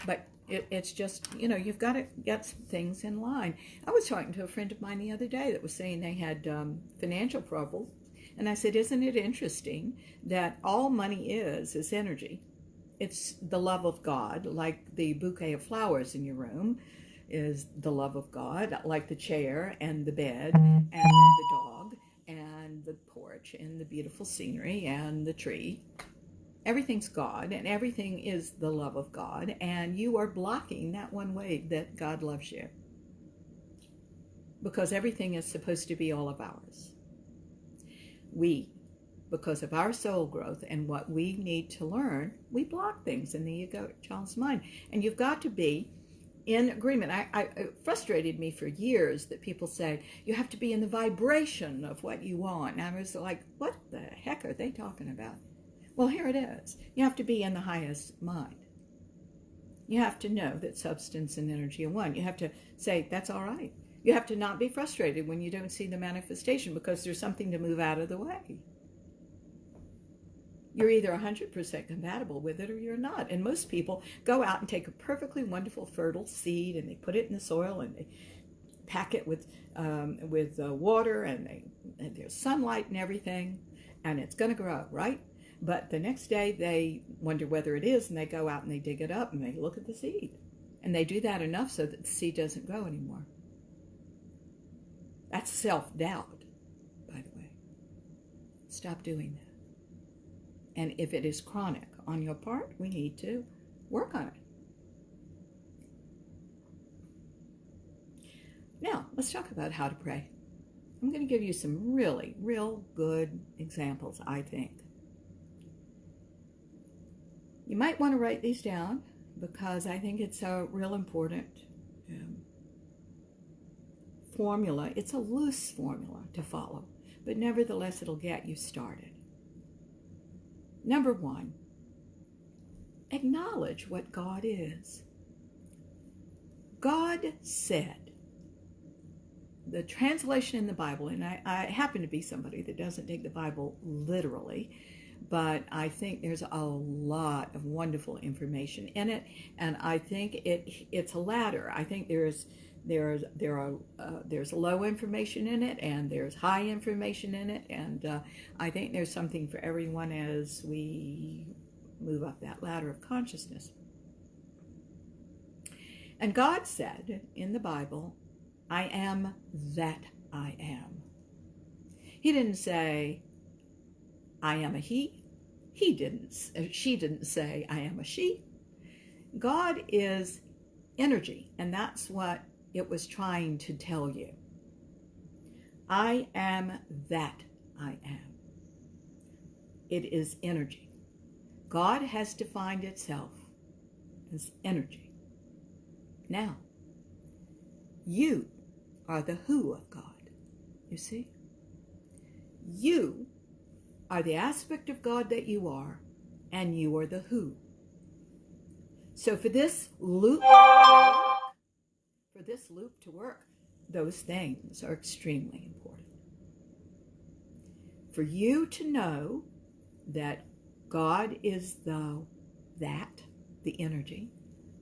but it's just, you've got to get some things in line. I was talking to a friend of mine the other day that was saying they had financial trouble. And I said, isn't it interesting that all money is energy? It's the love of God, like the bouquet of flowers in your room is the love of God, like the chair and the bed and the dog and the porch and the beautiful scenery and the tree. Everything's God, and everything is the love of God, and you are blocking that one way that God loves you. Because everything is supposed to be all of ours. We, because of our soul growth and what we need to learn, we block things in the Egoic Child's mind. And you've got to be in agreement. It frustrated me for years that people say, you have to be in the vibration of what you want. And I was like, what the heck are they talking about? Well, here it is. You have to be in the highest mind. You have to know that substance and energy are one. You have to say, that's all right. You have to not be frustrated when you don't see the manifestation because there's something to move out of the way. You're either 100% compatible with it or you're not. And most people go out and take a perfectly wonderful fertile seed and they put it in the soil and they pack it with water and there's sunlight and everything and it's going to grow, right? But the next day they wonder whether it is and they go out and they dig it up and they look at the seed. And they do that enough so that the seed doesn't grow anymore. That's self-doubt, by the way. Stop doing that. And if it is chronic on your part, we need to work on it. Now, let's talk about how to pray. I'm going to give you some real good examples, I think. You might want to write these down because I think it's a real important formula. It's a loose formula to follow, but nevertheless it'll get you started. Number one, acknowledge what God is. God said, the translation in the Bible, and I happen to be somebody that doesn't take the Bible literally, but I think there's a lot of wonderful information in it, and I think it's a ladder. I think there's low information in it, and there's high information in it, and I think there's something for everyone as we move up that ladder of consciousness. And God said in the Bible, I am that I am. He didn't say, I am a he. She didn't say, I am a she. God is energy, and that's what it was trying to tell you. I am that I am. It is energy. God has defined itself as energy. Now, you are the who of God. You see? You are the aspect of God that you are, and you are the who. So for this loop to work, those things are extremely important. For you to know that God is the energy,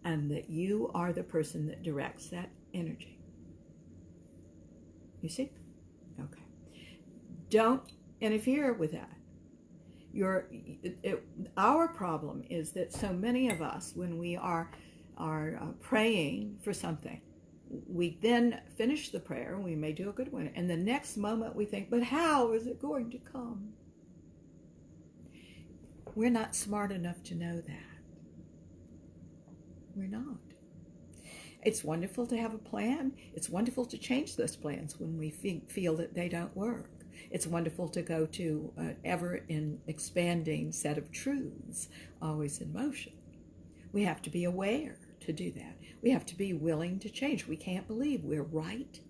and that you are the person that directs that energy. You see? Okay. Don't interfere with that. Our problem is that so many of us, when we are praying for something, we then finish the prayer, we may do a good one, and the next moment we think, but how is it going to come? We're not smart enough to know that. We're not. It's wonderful to have a plan. It's wonderful to change those plans when we feel that they don't work. It's wonderful to go to an ever-expanding set of truths, always in motion. We have to be aware to do that. We have to be willing to change. We can't believe we're right.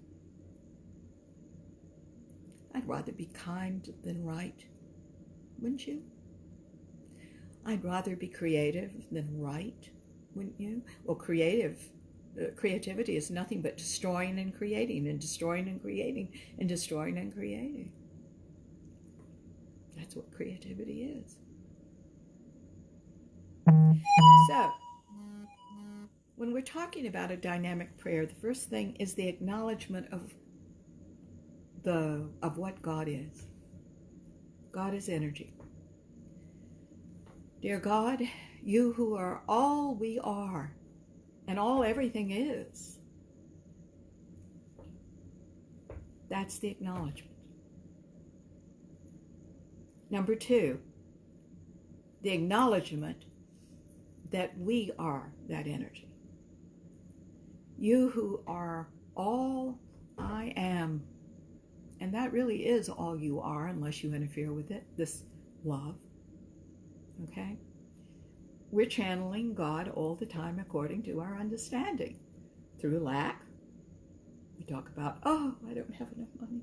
I'd rather be kind than right, wouldn't you? I'd rather be creative than right, wouldn't you? Well, creativity is nothing but destroying and creating, and destroying and creating, and destroying and creating. That's what creativity is. So, when we're talking about a dynamic prayer, the first thing is the acknowledgement of what God is. God is energy. Dear God, you who are all we are and all everything is. That's the acknowledgement. Number 2, the acknowledgement that we are that energy. You who are all I am. And that really is all you are, unless you interfere with it, this love. Okay? We're channeling God all the time according to our understanding. Through lack, we talk about, oh, I don't have enough money.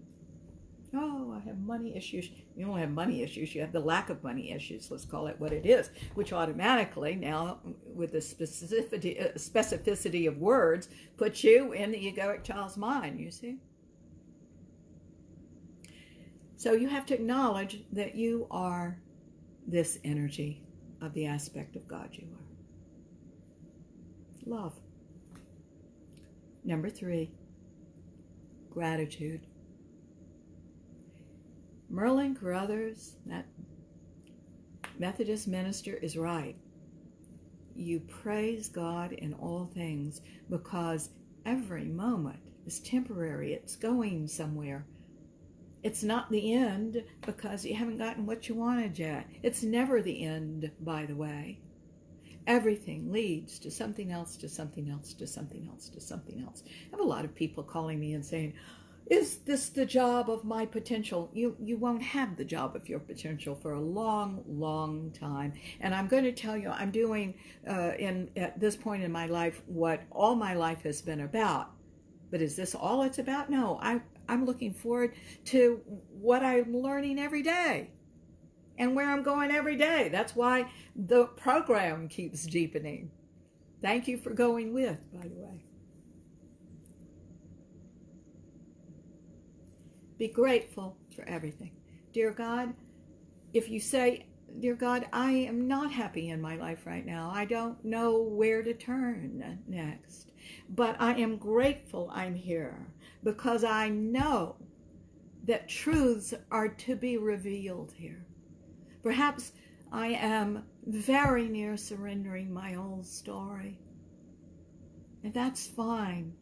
Oh, I have money issues. You don't have money issues, you have the lack of money issues, let's call it what it is, which automatically now, with the specificity of words, puts you in the egoic child's mind, you see? So you have to acknowledge that you are this energy of the aspect of God you are. Love. Number 3, gratitude. Merlin Carruthers, that Methodist minister, is right. You praise God in all things because every moment is temporary. It's going somewhere. It's not the end because you haven't gotten what you wanted yet. It's never the end, by the way. Everything leads to something else, to something else, to something else, to something else. I have a lot of people calling me and saying, is this the job of my potential? You won't have the job of your potential for a long, long time. And I'm going to tell you, I'm doing at this point in my life what all my life has been about. But is this all it's about? No, I'm looking forward to what I'm learning every day and where I'm going every day. That's why the program keeps deepening. Thank you for going with, by the way. Be grateful for everything. Dear God, if you say, dear God, I am not happy in my life right now. I don't know where to turn next. But I am grateful I'm here because I know that truths are to be revealed here. Perhaps I am very near surrendering my old story. And that's fine.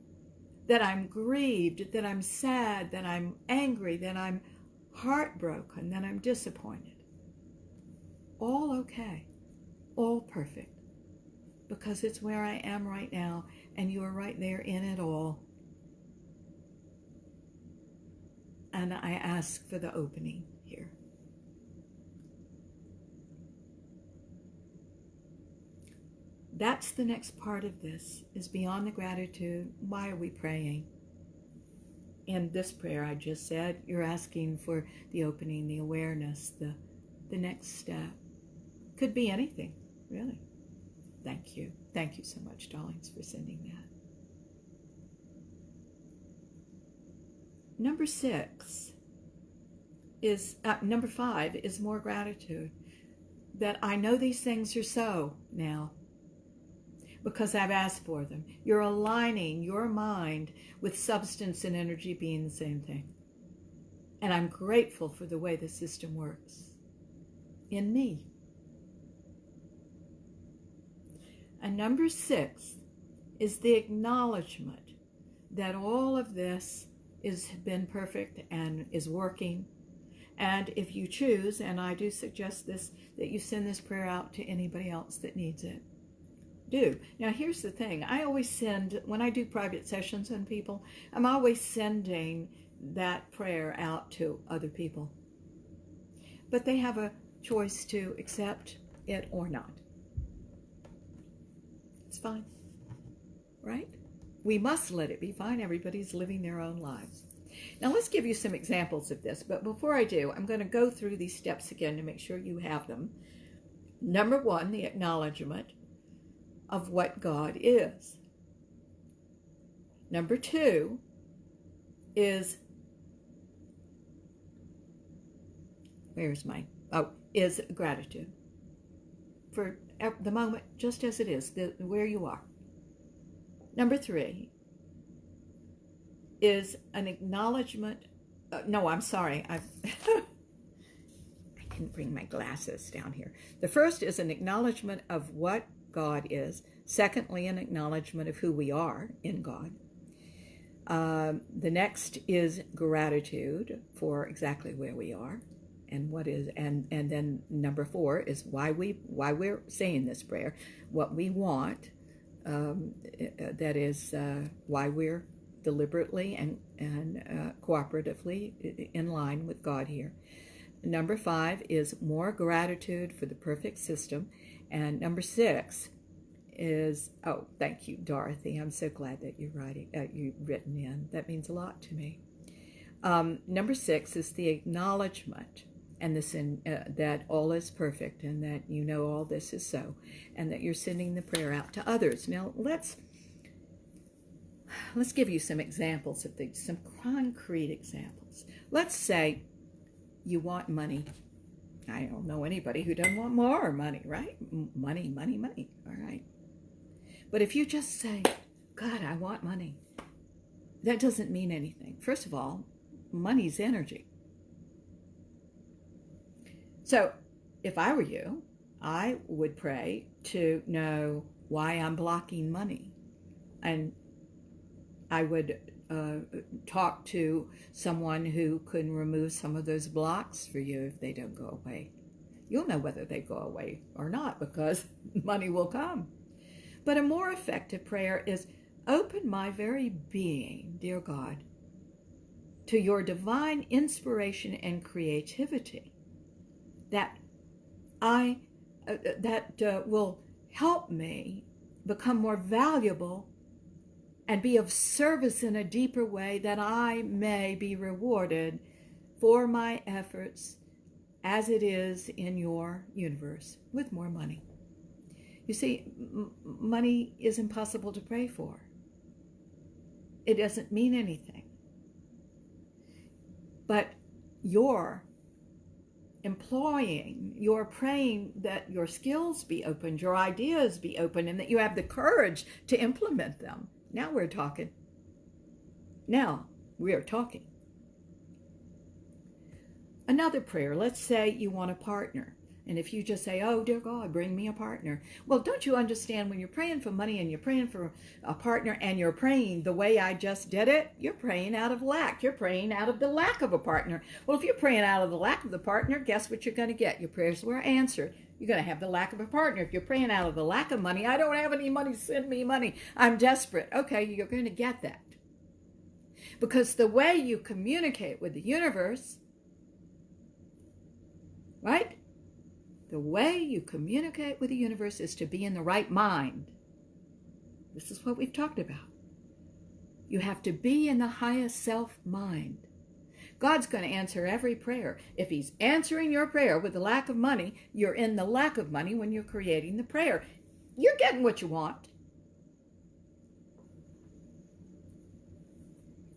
That I'm grieved, that I'm sad, that I'm angry, that I'm heartbroken, that I'm disappointed. all okay, all perfect, because it's where I am right now, and you are right there in it all. And I ask for the opening here. That's the next part of this, is beyond the gratitude. Why are we praying? In this prayer I just said, you're asking for the opening, the awareness, the next step. Could be anything, really. Thank you. Thank you so much, darlings, for sending that. Number 5 is more gratitude. That I know these things are so now, because I've asked for them. You're aligning your mind with substance and energy being the same thing. And I'm grateful for the way the system works in me. And number 6 is the acknowledgement that all of this has been perfect and is working. And if you choose, and I do suggest this, that you send this prayer out to anybody else that needs it. Do. Now here's the thing. I always send, when I do private sessions on people, I'm always sending that prayer out to other people. But they have a choice to accept it or not. It's fine. Right? We must let it be fine. Everybody's living their own lives. Now let's give you some examples of this. But before I do, I'm going to go through these steps again to make sure you have them. Number 1, the acknowledgement of what God is. Number 2 is, is gratitude for the moment just as it is, where you are. Number 3 is an acknowledgement. I didn't bring my glasses down here. The first is an acknowledgement of what God is. Secondly, an acknowledgement of who we are in God. The next is gratitude for exactly where we are and what is, and then number 4 is why we're saying this prayer, what we want. That is why we're deliberately and cooperatively in line with God here. Number 5 is more gratitude for the perfect system. And number 6 is, thank you, Dorothy. I'm so glad that you've written in. That means a lot to me. Number 6 is the acknowledgement and that all is perfect and that you know all this is so, and that you're sending the prayer out to others. Now let's give you some examples of these, some concrete examples. Let's say you want money. I don't know anybody who doesn't want more money, right? Money, money, money. All right. But if you just say, God, I want money, that doesn't mean anything. First of all, money's energy. So if I were you, I would pray to know why I'm blocking money. And I would talk to someone who can remove some of those blocks for you if they don't go away. You'll know whether they go away or not, because money will come. But a more effective prayer is, open my very being, dear God, to your divine inspiration and creativity that will help me become more valuable and be of service in a deeper way, that I may be rewarded for my efforts as it is in your universe with more money. You see, money is impossible to pray for. It doesn't mean anything. But you're praying that your skills be opened, your ideas be opened, and that you have the courage to implement them. Now we're talking. Another prayer, let's say you want a partner. And if you just say, oh, dear God, bring me a partner. Well, don't you understand, when you're praying for money and you're praying for a partner and you're praying the way I just did it, you're praying out of lack. You're praying out of the lack of a partner. Well, if you're praying out of the lack of the partner, guess what you're going to get? Your prayers were answered. You're going to have the lack of a partner. If you're praying out of the lack of money, I don't have any money, send me money, I'm desperate. Okay, you're going to get that. Because the way you communicate with the universe, right? The way you communicate with the universe is to be in the right mind. This is what we've talked about. You have to be in the highest self mind. God's going to answer every prayer. If he's answering your prayer with the lack of money, you're in the lack of money when you're creating the prayer. You're getting what you want.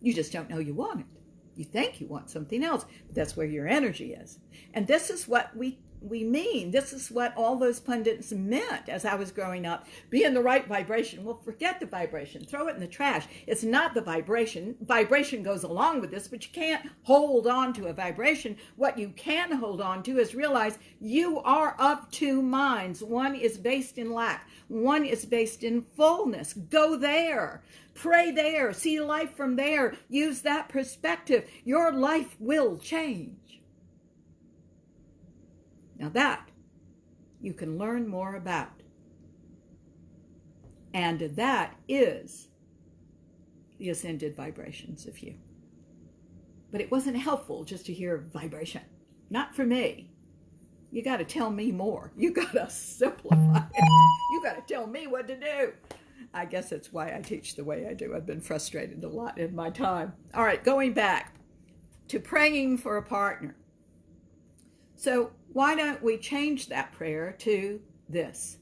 You just don't know you want it. You think you want something else, but that's where your energy is. And this is what we mean. This is what all those pundits meant as I was growing up. Be in the right vibration. Well, forget the vibration. Throw it in the trash. It's not the vibration. Vibration goes along with this, but you can't hold on to a vibration. What you can hold on to is realize you are of two minds. One is based in lack. One is based in fullness. Go there. Pray there. See life from there. Use that perspective. Your life will change. Now that you can learn more about. And that is the ascended vibrations of you. But it wasn't helpful just to hear vibration. Not for me. You got to tell me more. You got to simplify it. You got to tell me what to do. I guess that's why I teach the way I do. I've been frustrated a lot in my time. All right, going back to praying for a partner. So why don't we change that prayer to this?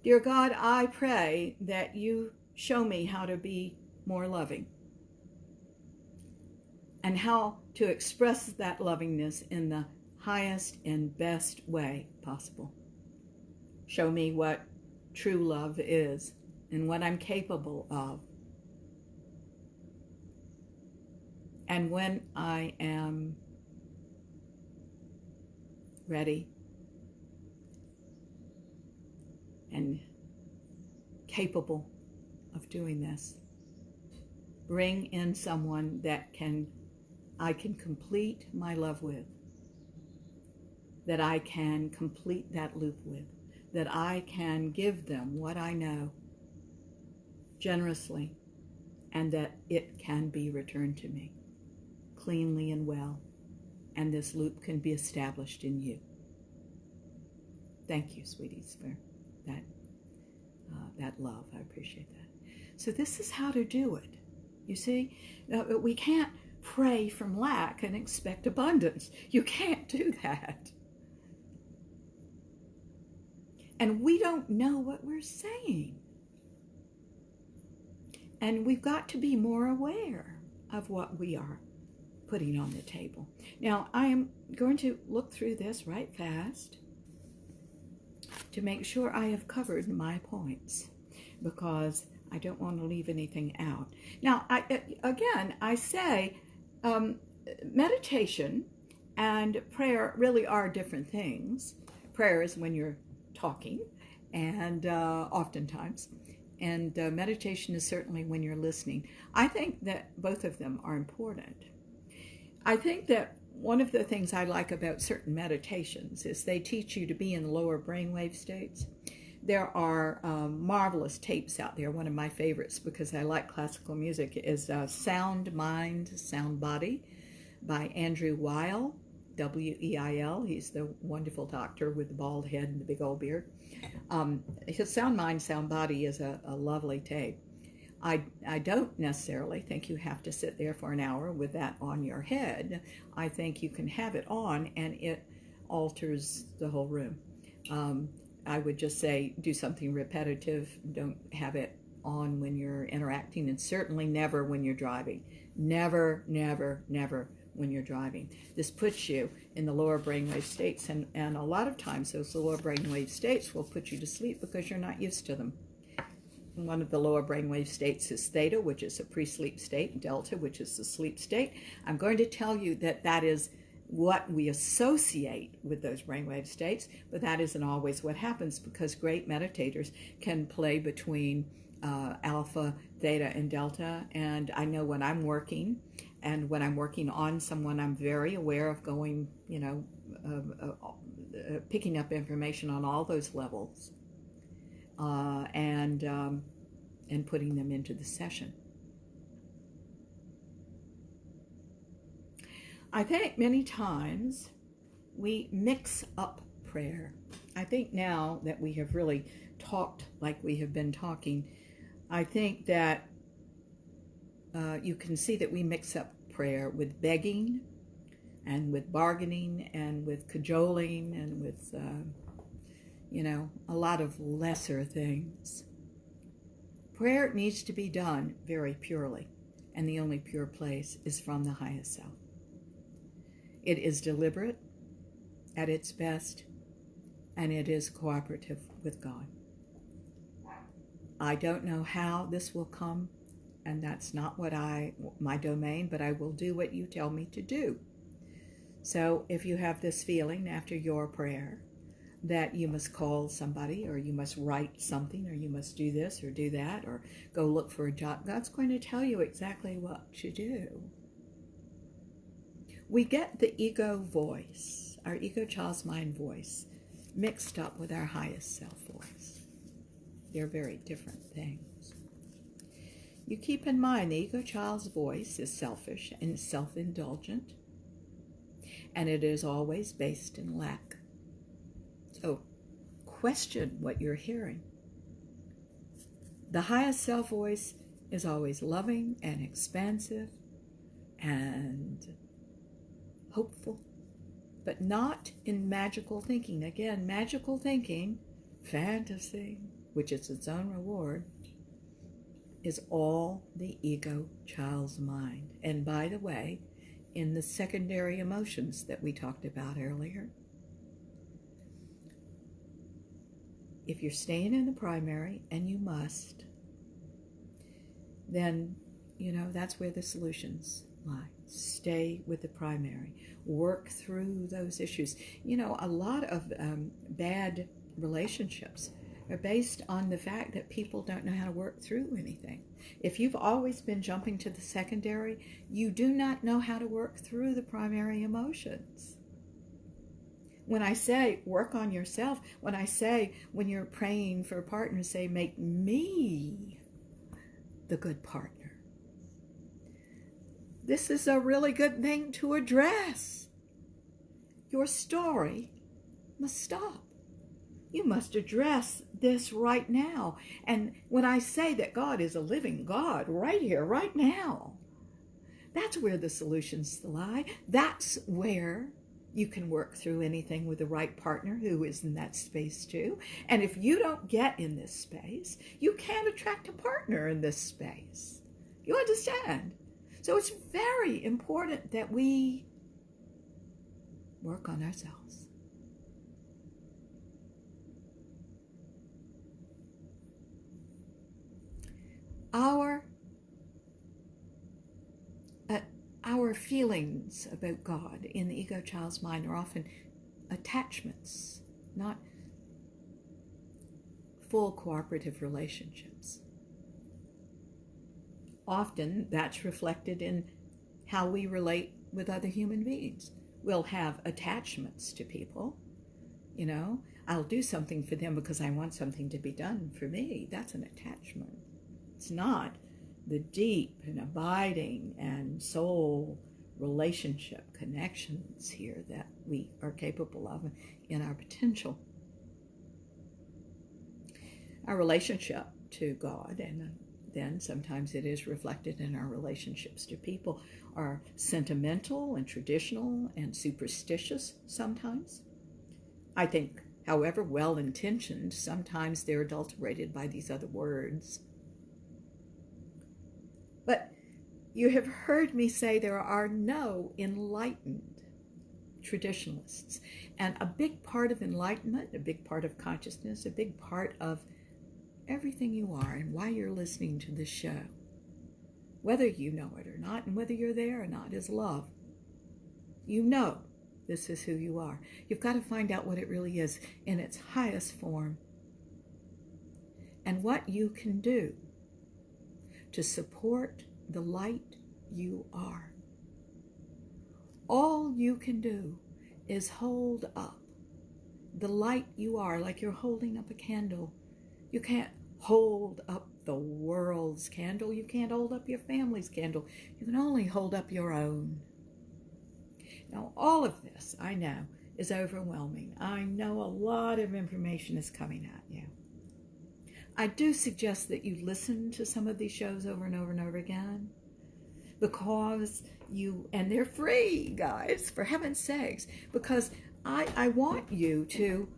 Dear God, I pray that you show me how to be more loving and how to express that lovingness in the highest and best way possible. Show me what true love is and what I'm capable of. And when I am ready and capable of doing this, bring in someone that I can complete my love with, that I can complete that loop with, that I can give them what I know generously, and that it can be returned to me cleanly and well, and this loop can be established in you. Thank you, sweeties, for that love. I appreciate that. So this is how to do it. You see, we can't pray from lack and expect abundance. You can't do that. And we don't know what we're saying. And we've got to be more aware of what we are putting on the table. Now, I am going to look through this right fast to make sure I have covered my points, because I don't want to leave anything out. Now, I say meditation and prayer really are different things. Prayer is when you're talking, and oftentimes, and meditation is certainly when you're listening. I think that both of them are important. I think that one of the things I like about certain meditations is they teach you to be in lower brainwave states. There are marvelous tapes out there. One of my favorites, because I like classical music, is Sound Mind, Sound Body by Andrew Weil, W-E-I-L. He's the wonderful doctor with the bald head and the big old beard. His Sound Mind, Sound Body is a lovely tape. I don't necessarily think you have to sit there for an hour with that on your head. I think you can have it on and it alters the whole room. I would just say do something repetitive. Don't have it on when you're interacting, and certainly never when you're driving. Never, never, never when you're driving. This puts you in the lower brainwave states, and a lot of times those lower brainwave states will put you to sleep because you're not used to them. One of the lower brainwave states is theta, which is a pre-sleep state, delta, which is the sleep state. I'm going to tell you that that is what we associate with those brainwave states, but that isn't always what happens, because great meditators can play between alpha, theta, and delta. And I know when I'm working, and when I'm working on someone, I'm very aware of going, picking up information on all those levels, and putting them into the session. I think many times we mix up prayer. I think now that we have really talked like we have been talking, I think that you can see that we mix up prayer with begging and with bargaining and with cajoling and with, a lot of lesser things. Prayer needs to be done very purely, and the only pure place is from the highest self. It is deliberate at its best, and it is cooperative with God. I don't know how this will come, and that's not my domain, but I will do what you tell me to do. So if you have this feeling after your prayer that you must call somebody, or you must write something, or you must do this or do that, or go look for a job, God's going to tell you exactly what to do. We get the ego voice, our ego child's mind voice, mixed up with our highest self voice. They're very different things. You keep in mind the ego child's voice is selfish and self-indulgent, and it is always based in lack. So question what you're hearing. The highest self voice is always loving and expansive and hopeful, but not in magical thinking. Again, magical thinking, fantasy, which is its own reward, is all the ego child's mind. And by the way, in the secondary emotions that we talked about earlier, if you're staying in the primary, and you must, then, that's where the solutions lie. Stay with the primary. Work through those issues. A lot of bad relationships are based on the fact that people don't know how to work through anything. If you've always been jumping to the secondary, you do not know how to work through the primary emotions. When I say work on yourself, when I say when you're praying for a partner, say make me the good partner. This is a really good thing to address. Your story must stop. You must address this right now. And when I say that God is a living God right here, right now, that's where the solutions lie. That's where you can work through anything with the right partner who is in that space too. And if you don't get in this space, you can't attract a partner in this space. You understand? So it's very important that we work on ourselves. Our feelings about God in the ego child's mind are often attachments, not full cooperative relationships. Often that's reflected in how we relate with other human beings. We'll have attachments to people. I'll do something for them because I want something to be done for me. That's an attachment. It's not the deep and abiding and soul relationship connections here that we are capable of in our potential. Our relationship to God, and then sometimes it is reflected in our relationships to people, are sentimental and traditional and superstitious sometimes. I think, however well-intentioned, sometimes they're adulterated by these other words. But you have heard me say there are no enlightened traditionalists. And a big part of enlightenment, a big part of consciousness, a big part of everything you are and why you're listening to this show, whether you know it or not, and whether you're there or not, is love. You know this is who you are. You've got to find out what it really is in its highest form and what you can do to support the light you are. All you can do is hold up the light you are, like you're holding up a candle. You can't hold up the world's candle. You can't hold up your family's candle. You can only hold up your own. Now, all of this, I know, is overwhelming. I know a lot of information is coming at you. I do suggest that you listen to some of these shows over and over and over again, because and they're free, guys, for heaven's sakes, because I want you to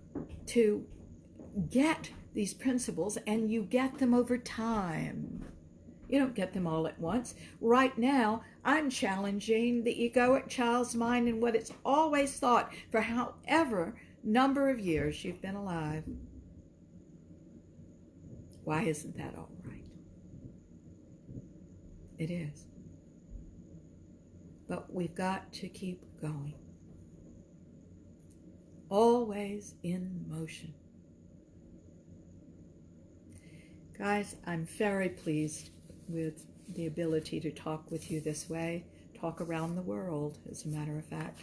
get these principles, and you get them over time. You don't get them all at once. Right now, I'm challenging the egoic child's mind and what it's always thought for however number of years you've been alive. Why isn't that all right? It is. But we've got to keep going. Always in motion. Guys, I'm very pleased with the ability to talk with you this way, talk around the world, as a matter of fact,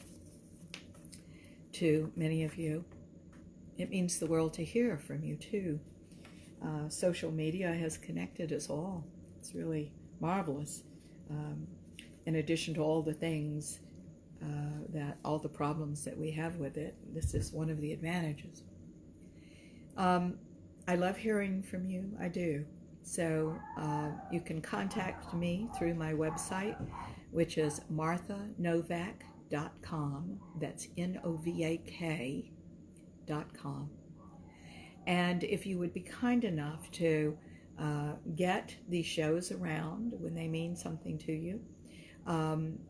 to many of you. It means the world to hear from you, too. Social media has connected us all. It's really marvelous. In addition to all the things, all the problems that we have with it, this is one of the advantages. I love hearing from you. I do. So you can contact me through my website, which is marthanovak.com. That's NOVAK.com. And if you would be kind enough to get these shows around when they mean something to you,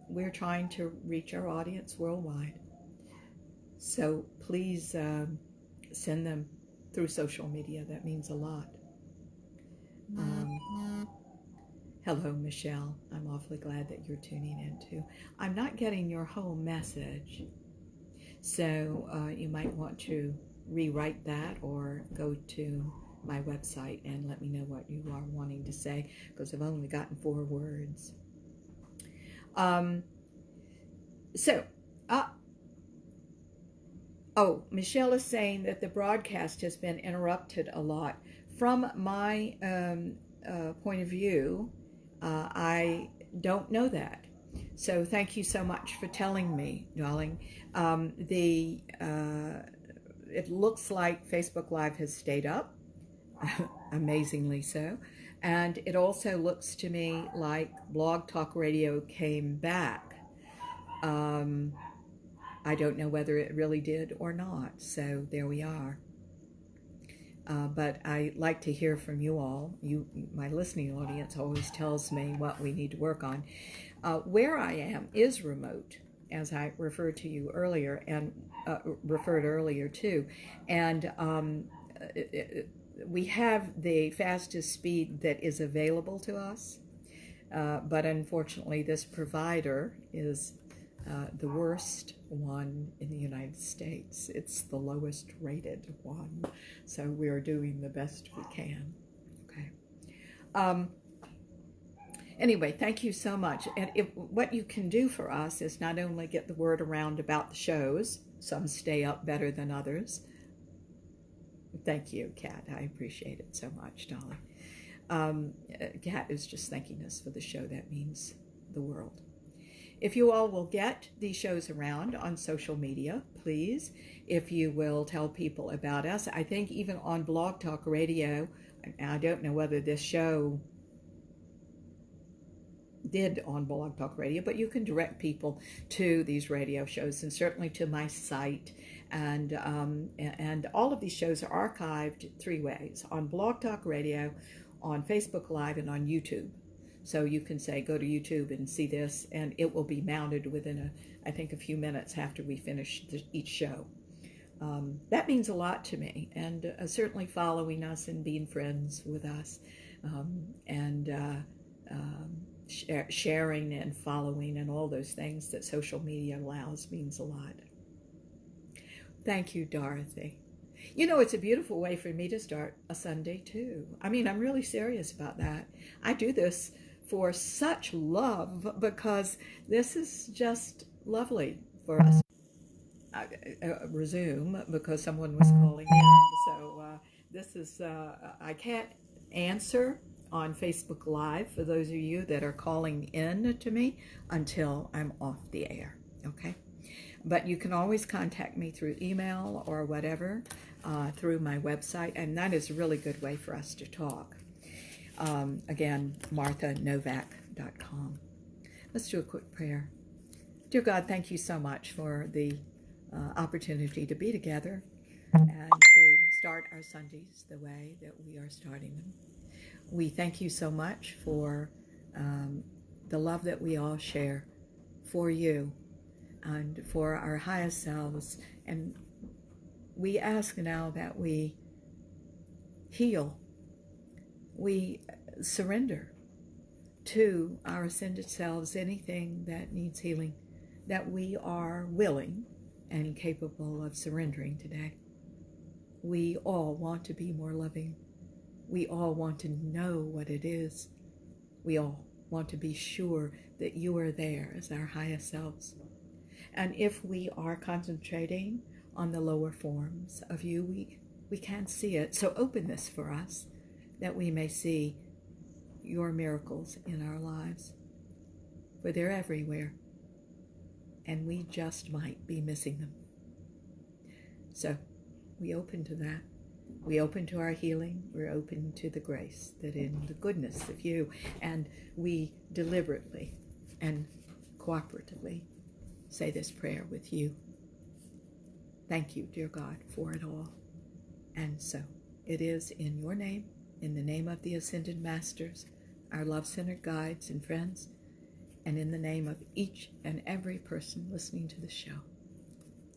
we're trying to reach our audience worldwide. So please send them through social media. That means a lot. Hello, Michelle. I'm awfully glad that you're tuning in too. I'm not getting your whole message, so you might want to rewrite that or go to my website and let me know what you are wanting to say, because I've only gotten 4 words. Michelle is saying that the broadcast has been interrupted a lot. From my point of view, I don't know that. So thank you so much for telling me, darling. It looks like Facebook Live has stayed up, amazingly so. And it also looks to me like Blog Talk Radio came back. I don't know whether it really did or not, so there we are. But I like to hear from you all. My listening audience always tells me what we need to work on. Where I am is remote, as I referred to you earlier, and referred earlier too. And we have the fastest speed that is available to us, but unfortunately this provider is the worst one in the United States. It's the lowest rated one, so we're doing the best we can. Okay. Anyway, thank you so much. And what you can do for us is not only get the word around about the shows, some stay up better than others. Thank you, Kat. I appreciate it so much, darling. Kat is just thanking us for the show. That means the world. If you all will get these shows around on social media, please, if you will tell people about us. I think even on Blog Talk Radio, I don't know whether this show did on Blog Talk Radio, but you can direct people to these radio shows and certainly to my site. And all of these shows are archived 3 ways: on Blog Talk Radio, on Facebook Live, and on YouTube. So you can say, go to YouTube and see this, and it will be mounted within, I think, a few minutes after we finish each show. That means a lot to me, and certainly following us and being friends with us, sharing and following and all those things that social media allows means a lot. Thank you, Dorothy. You know, it's a beautiful way for me to start a Sunday, too. I mean, I'm really serious about that. I do this for such love, because this is just lovely for us. resume because someone was calling in. So this is, I can't answer on Facebook Live for those of you that are calling in to me until I'm off the air, okay? But you can always contact me through email or whatever, through my website, and that is a really good way for us to talk. Again, marthanovak.com. Let's do a quick prayer. Dear God, thank you so much for the opportunity to be together and to start our Sundays the way that we are starting them. We thank you so much for the love that we all share for you and for our highest selves. And we ask now that we heal, we surrender to our ascended selves anything that needs healing, that we are willing and capable of surrendering today. We all want to be more loving. We all want to know what it is. We all want to be sure that you are there as our highest selves. And if we are concentrating on the lower forms of you, we can't see it. So open this for us that we may see your miracles in our lives. For they're everywhere. And we just might be missing them. So we open to that. We open to our healing. We're open to the grace that in the goodness of you. And we deliberately and cooperatively say this prayer with you. Thank you, dear God, for it all. And so it is in your name, in the name of the Ascended Masters, our love-centered guides and friends, and in the name of each and every person listening to the show.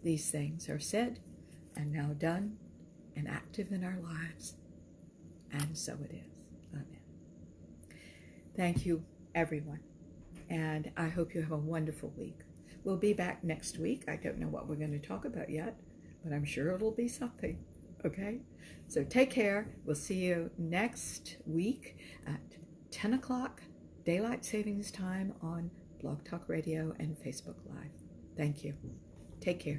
These things are said and now done and active in our lives. And so it is. Amen. Thank you, everyone. And I hope you have a wonderful week. We'll be back next week. I don't know what we're going to talk about yet, but I'm sure it'll be something. Okay? So take care. We'll see you next week at 10 o'clock Daylight Savings Time on Blog Talk Radio and Facebook Live. Thank you. Take care.